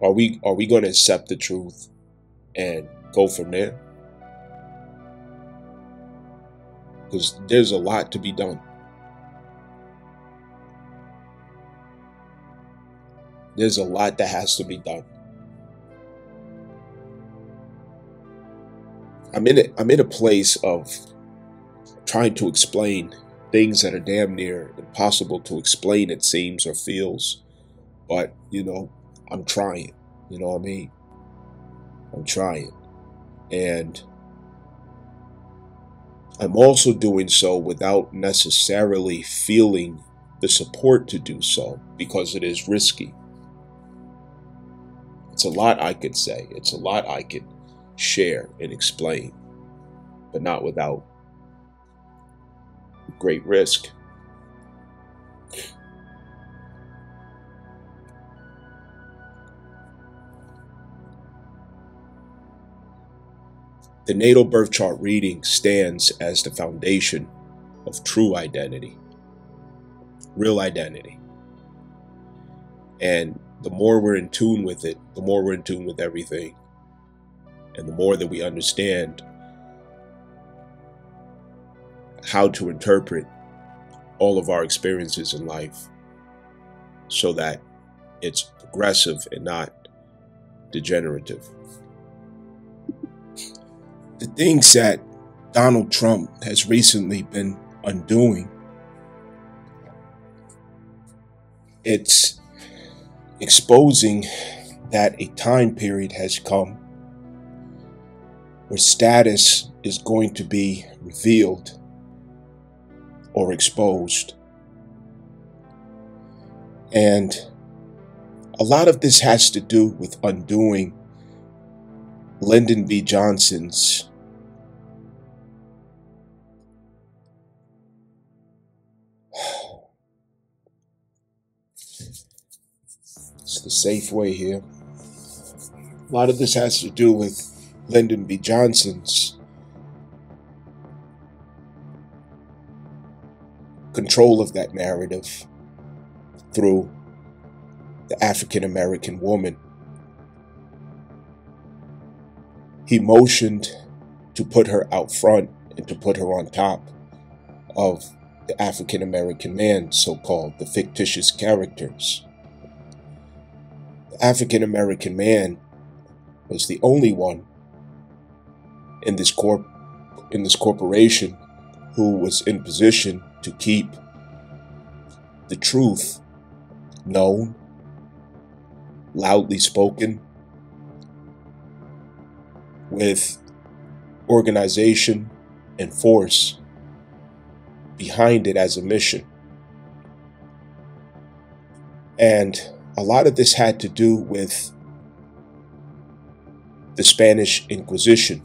Are we going to accept the truth and go from there? Because there's a lot to be done. There's a lot that has to be done. I'm in a place of trying to explain things that are damn near impossible to explain, it seems, or feels. But, I'm trying. You know what I mean? I'm trying. And I'm also doing so without necessarily feeling the support to do so, because it is risky. It's a lot I could say. It's a lot I could share and explain, but not without great risk. The natal birth chart reading stands as the foundation of true identity, real identity. And the more we're in tune with it, the more we're in tune with everything. And the more that we understand how to interpret all of our experiences in life so that it's progressive and not degenerative. The things that Donald Trump has recently been undoing, it's exposing that a time period has come where status is going to be revealed or exposed. And a lot of this has to do with undoing Lyndon B. Johnson's it's the safe way here. A lot of this has to do with Lyndon B. Johnson's control of that narrative through the African American woman. He motioned to put her out front and to put her on top of the African American man, so-called, the fictitious characters. The African American man was the only one in this corporation who was in position to keep the truth known, loudly spoken, with organization and force behind it as a mission. And a lot of this had to do with the Spanish Inquisition.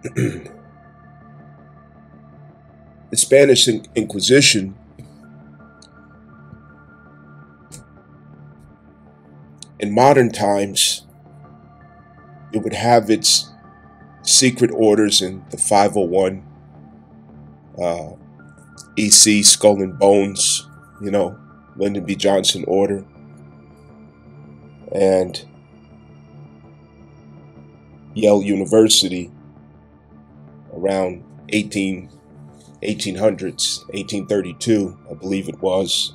The Spanish Inquisition in modern times, it would have its secret orders in the 501 EC Skull and Bones, Lyndon B. Johnson order, and Yale University around 1800s, 1832, I believe it was.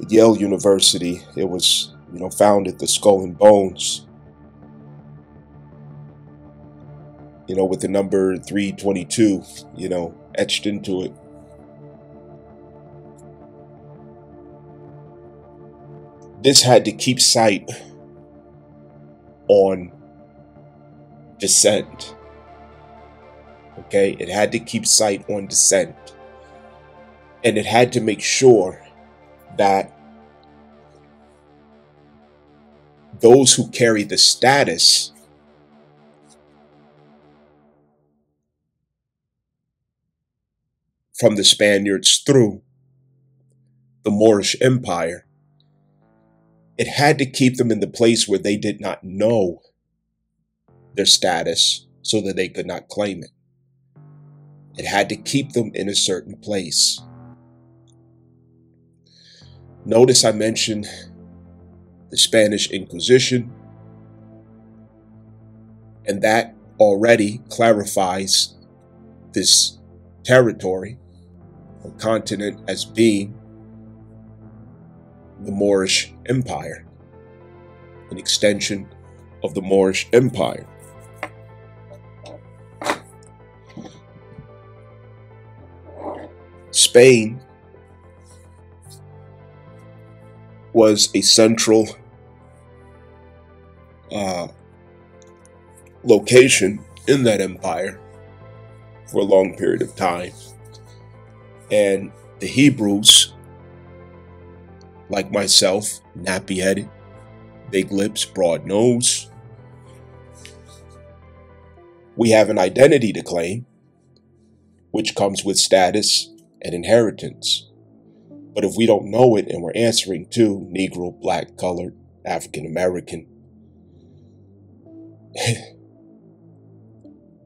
Yale University, it was, founded the Skull and Bones, with the number 322, etched into it. This had to keep sight on dissent. Okay, it had to keep sight on dissent. And it had to make sure that those who carry the status from the Spaniards through the Moorish Empire, it had to keep them in the place where they did not know their status so that they could not claim it. It had to keep them in a certain place. Notice I mentioned the Spanish Inquisition, and that already clarifies this territory or continent as being the Moorish Empire, an extension of the Moorish Empire. Spain was a central location in that empire for a long period of time. And the Hebrews, like myself, nappy-headed, big lips, broad nose, we have an identity to claim, which comes with status and inheritance. But if we don't know it and we're answering to Negro, Black, Colored, African American,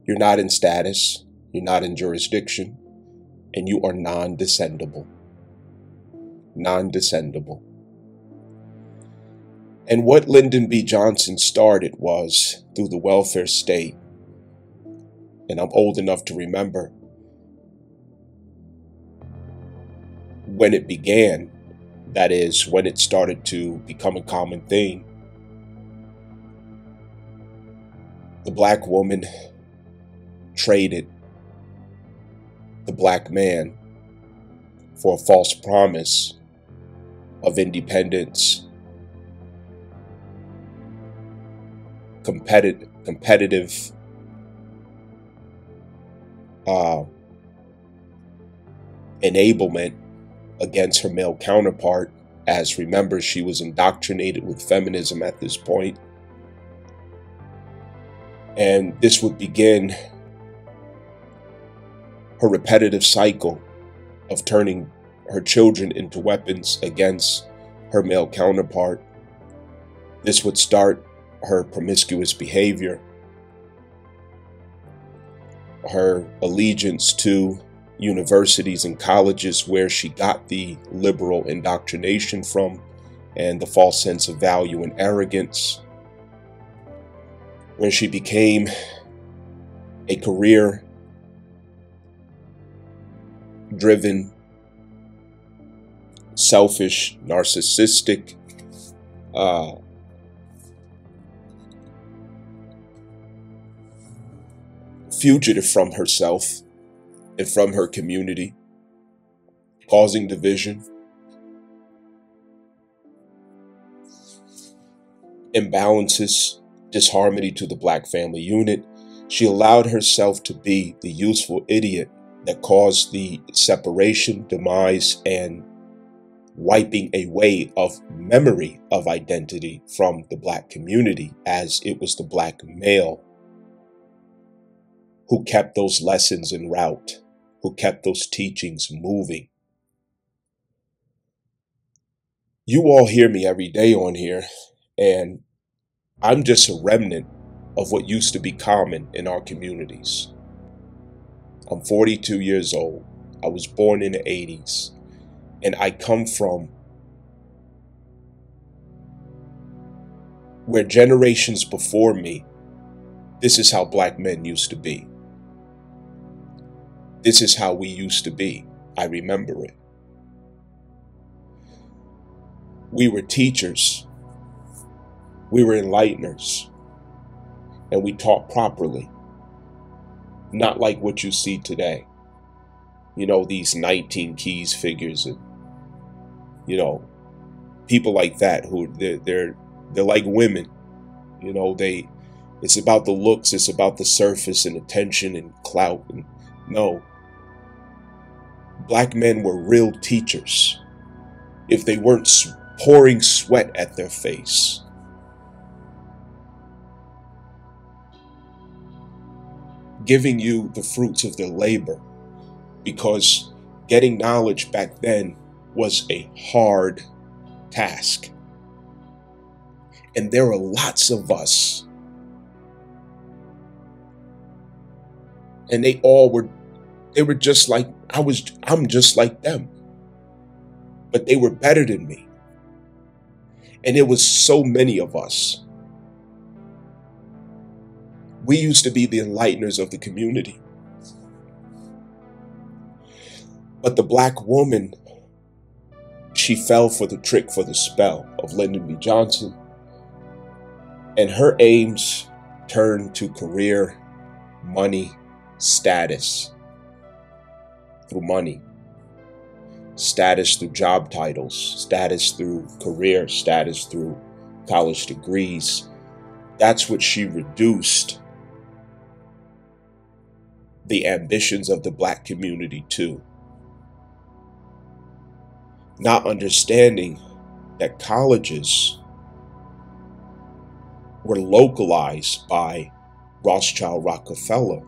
you're not in status, you're not in jurisdiction, and you are non-descendable. Non-descendable. And what Lyndon B. Johnson started was through the welfare state. And I'm old enough to remember when it began, that is, when it started to become a common thing. The black woman traded the black man for a false promise of independence, competitive enablement against her male counterpart, as remember, she was indoctrinated with feminism at this point. And this would begin her repetitive cycle of turning her children into weapons against her male counterpart. This would start her promiscuous behavior, her allegiance to universities and colleges where she got the liberal indoctrination from, and the false sense of value and arrogance, where she became a career-driven, selfish, narcissistic, fugitive from herself and from her community, causing division, imbalances, disharmony to the black family unit. She allowed herself to be the useful idiot that caused the separation, demise, and wiping away of memory of identity from the black community, as it was the black male who kept those lessons en route, who kept those teachings moving. You all hear me every day on here, and I'm just a remnant of what used to be common in our communities. I'm 42 years old. I was born in the 80s, and I come from where generations before me, this is how black men used to be. This is how we used to be. I remember it. We were teachers. We were enlighteners. And we taught properly. Not like what you see today. You know, these 19 keys figures and, you know, people like that who they're like women. You know, it's about the looks, it's about the surface and attention and clout. And no. Black men were real teachers. If they weren't pouring sweat at their face. Giving you the fruits of their labor. Because getting knowledge back then was a hard task. And there are lots of us. And they were just like, I'm just like them. But they were better than me. And it was so many of us. We used to be the enlighteners of the community. But the black woman, she fell for the trick, for the spell of Lyndon B. Johnson. And her aims turned to career, money, status. Through money. Status through job titles. Status through career. Status through college degrees. That's what she reduced the ambitions of the black community to. Not understanding that colleges were localized by Rothschild Rockefeller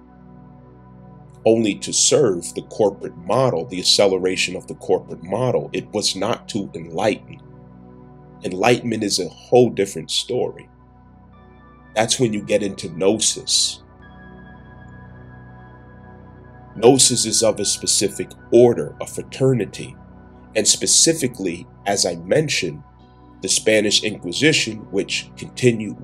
only to serve the corporate model, the acceleration of the corporate model. It was not to enlighten. Enlightenment is a whole different story. That's when you get into gnosis. Gnosis is of a specific order, a fraternity, and specifically, as I mentioned, the Spanish Inquisition, which continued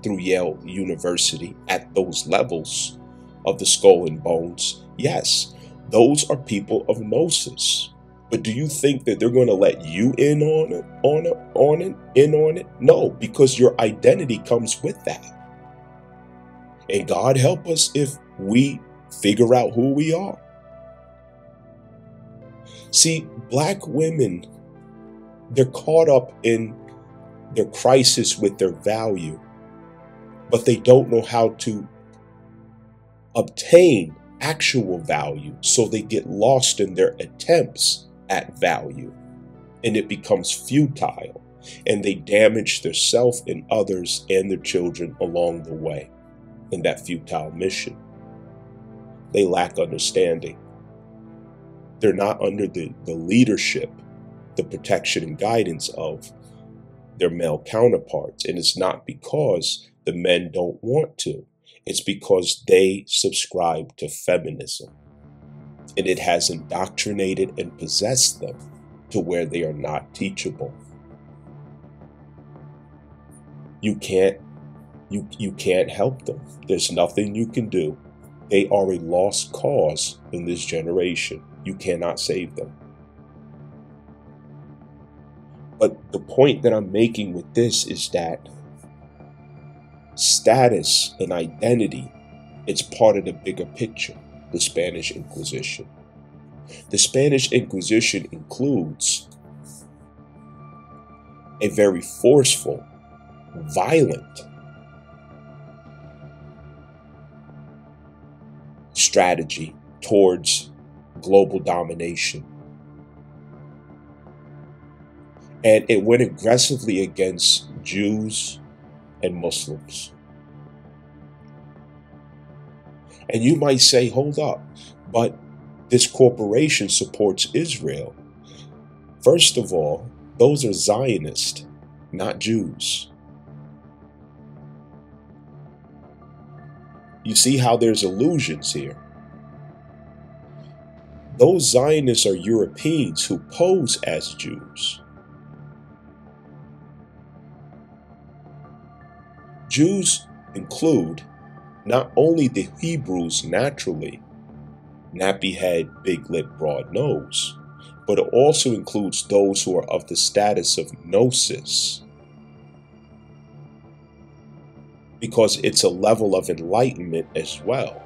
through Yale University at those levels of the skull and bones. Yes, those are people of gnosis. But do you think that they're going to let you in on it? No, because your identity comes with that. And God help us if we figure out who we are. See, black women, they're caught up in their crisis with their value, but they don't know how to obtain actual value, so they get lost in their attempts at value, and it becomes futile, and they damage their self and others and their children along the way in that futile mission. They lack understanding. They're not under the leadership, the protection and guidance of their male counterparts. And it's not because the men don't want to. It's because they subscribe to feminism. And it has indoctrinated and possessed them to where they are not teachable. You can't help them. There's nothing you can do. They are a lost cause in this generation. You cannot save them. But the point that I'm making with this is that status and identity, it's part of the bigger picture, the Spanish Inquisition. The Spanish Inquisition includes a very forceful, violent strategy towards global domination. And it went aggressively against Jews and Muslims. And you might say, hold up, but this corporation supports Israel. First of all, those are Zionists, not Jews. You see how there's illusions here. Those Zionists are Europeans who pose as Jews. Jews include not only the Hebrews naturally, nappy head, big lip, broad nose, but it also includes those who are of the status of gnosis, because it's a level of enlightenment as well.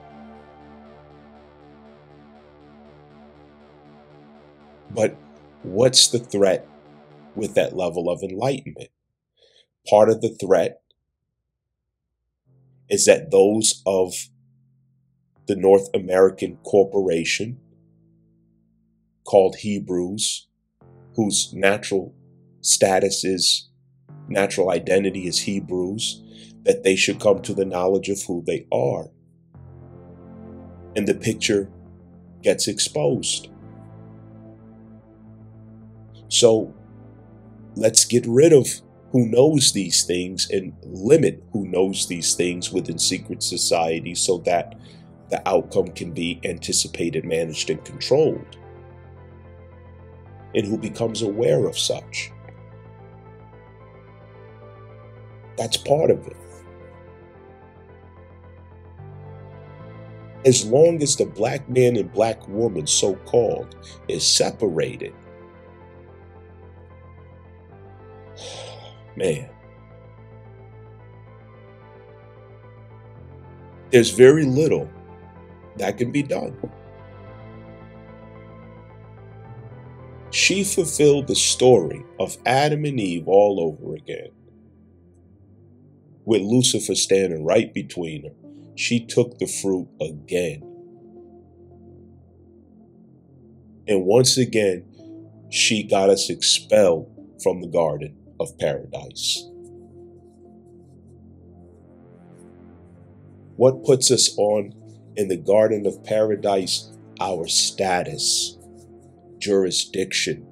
But what's the threat with that level of enlightenment? Part of the threat is that those of the North American corporation called Hebrews, whose natural status is, natural identity is Hebrews, that they should come to the knowledge of who they are. And the picture gets exposed. So let's get rid of who knows these things and limit who knows these things within secret society so that the outcome can be anticipated, managed, and controlled. And who becomes aware of such. That's part of it. As long as the black man and black woman, so-called, is separated, man, there's very little that can be done. She fulfilled the story of Adam and Eve all over again, with Lucifer standing right between her. She took the fruit again. And once again, she got us expelled from the Garden of Paradise. What puts us on In the Garden of Paradise, our status, jurisdiction,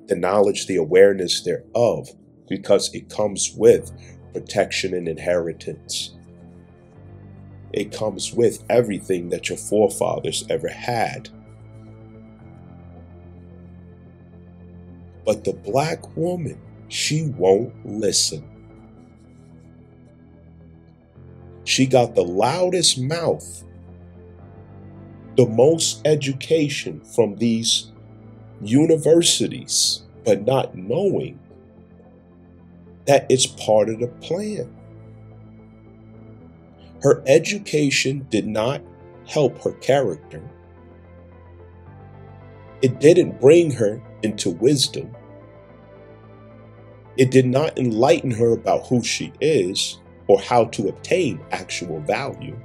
the knowledge, the awareness thereof, because it comes with protection and inheritance. It comes with everything that your forefathers ever had. But the black woman, she won't listen. She got the loudest mouth, the most education from these universities, but not knowing that it's part of the plan. Her education did not help her character. It didn't bring her into wisdom. It did not enlighten her about who she is or how to obtain actual value.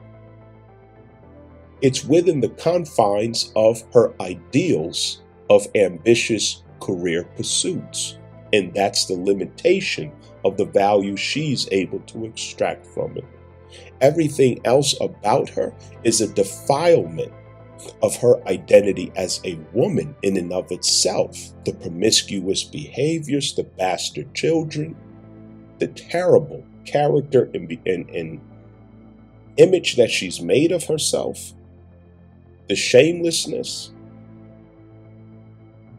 It's within the confines of her ideals of ambitious career pursuits. And that's the limitation of the value she's able to extract from it. Everything else about her is a defilement of her identity as a woman in and of itself. The promiscuous behaviors, the bastard children, the terrible character and image that she's made of herself, the shamelessness.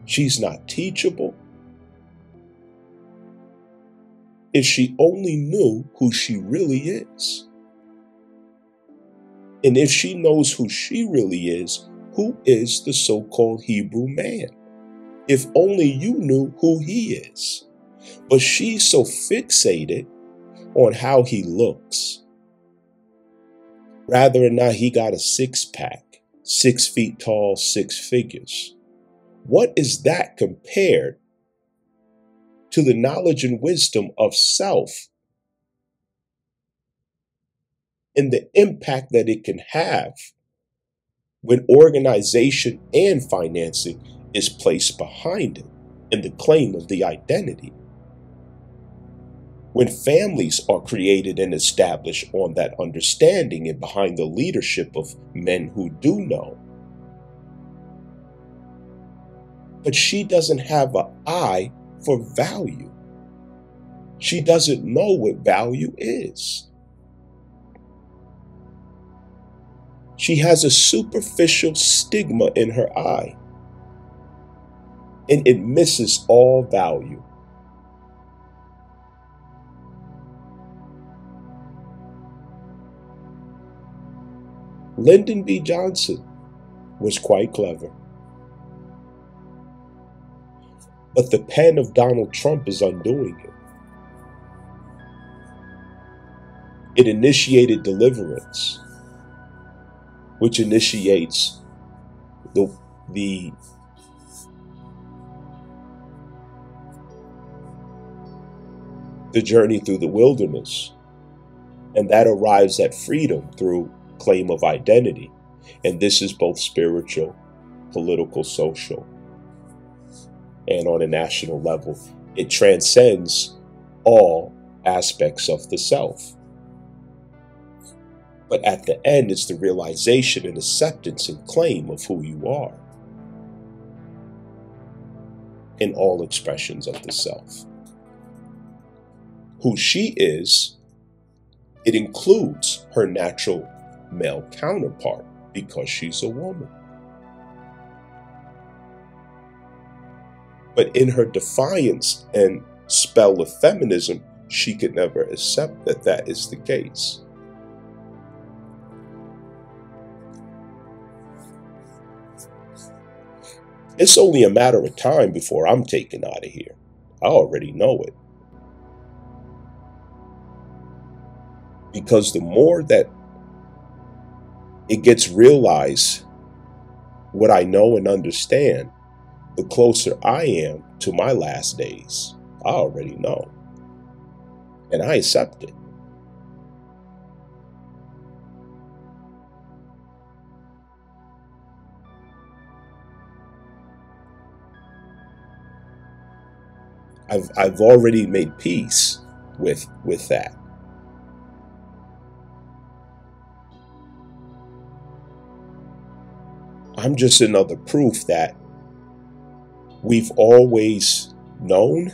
She's not teachable. If she only knew who she really is. And if she knows who she really is, who is the so-called Hebrew man? If only you knew who he is. But she's so fixated on how he looks. Rather than not, he got a six-pack, 6 feet tall, 6 figures. What is that compared to the knowledge and wisdom of self and the impact that it can have when organization and financing is placed behind it and the claim of the identity? When families are created and established on that understanding and behind the leadership of men who do know. But she doesn't have an eye for value. She doesn't know what value is. She has a superficial stigma in her eye, and it misses all value. Lyndon B. Johnson was quite clever. But the pen of Donald Trump is undoing it. It initiated deliverance, which initiates the journey through the wilderness. And that arrives at freedom through claim of identity. And this is both spiritual, political, social, and on a national level. It transcends all aspects of the self. But at the end, it's the realization and acceptance and claim of who you are in all expressions of the self. Who she is, it includes her natural male counterpart because she's a woman. But in her defiance and spell of feminism, she could never accept that that is the case. It's only a matter of time before I'm taken out of here. I already know it. Because the more that it gets realized what I know and understand, the closer I am to my last days. I already know. And I accept it. I've already made peace with that. I'm just another proof that we've always known,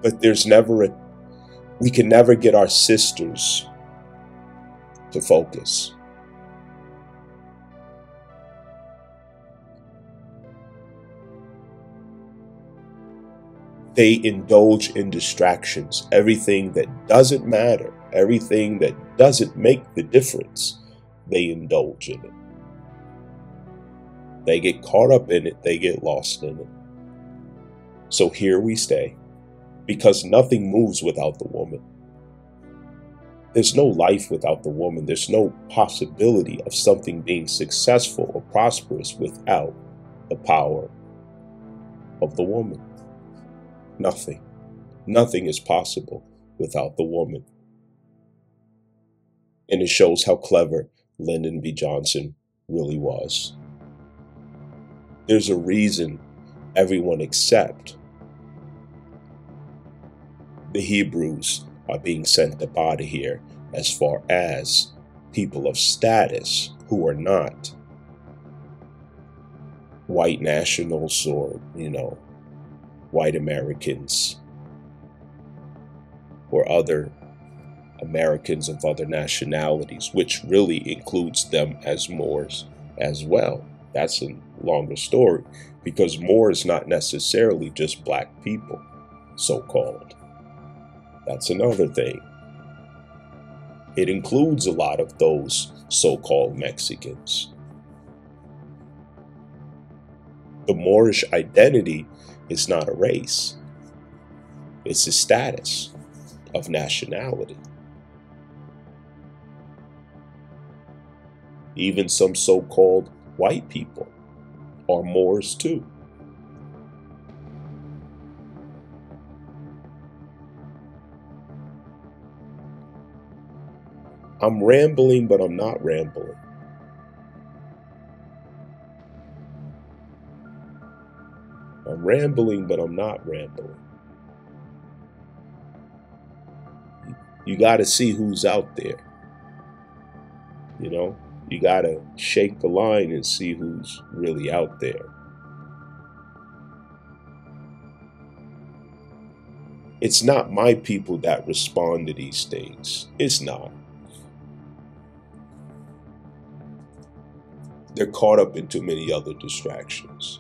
but we can never get our sisters to focus. They indulge in distractions, everything that doesn't matter, everything that doesn't make the difference, they indulge in it. They get caught up in it, they get lost in it. So here we stay, because nothing moves without the woman. There's no life without the woman. There's no possibility of something being successful or prosperous without the power of the woman. Nothing. Nothing is possible without the woman. And it shows how clever Lyndon B. Johnson really was. There's a reason everyone except the Hebrews are being sent up out of here, as far as people of status who are not white nationals or, white Americans or other Americans of other nationalities, which really includes them as Moors as well. That's a longer story, because Moor is not necessarily just black people, so-called. That's another thing. It includes a lot of those so-called Mexicans. The Moorish identity is not a race. It's a status of nationality. Even some so-called white people are Moors too. I'm rambling, but I'm not rambling. I'm rambling, but I'm not rambling. You got to see who's out there. You got to shake the line and see who's really out there. It's not my people that respond to these things. It's not. They're caught up in too many other distractions.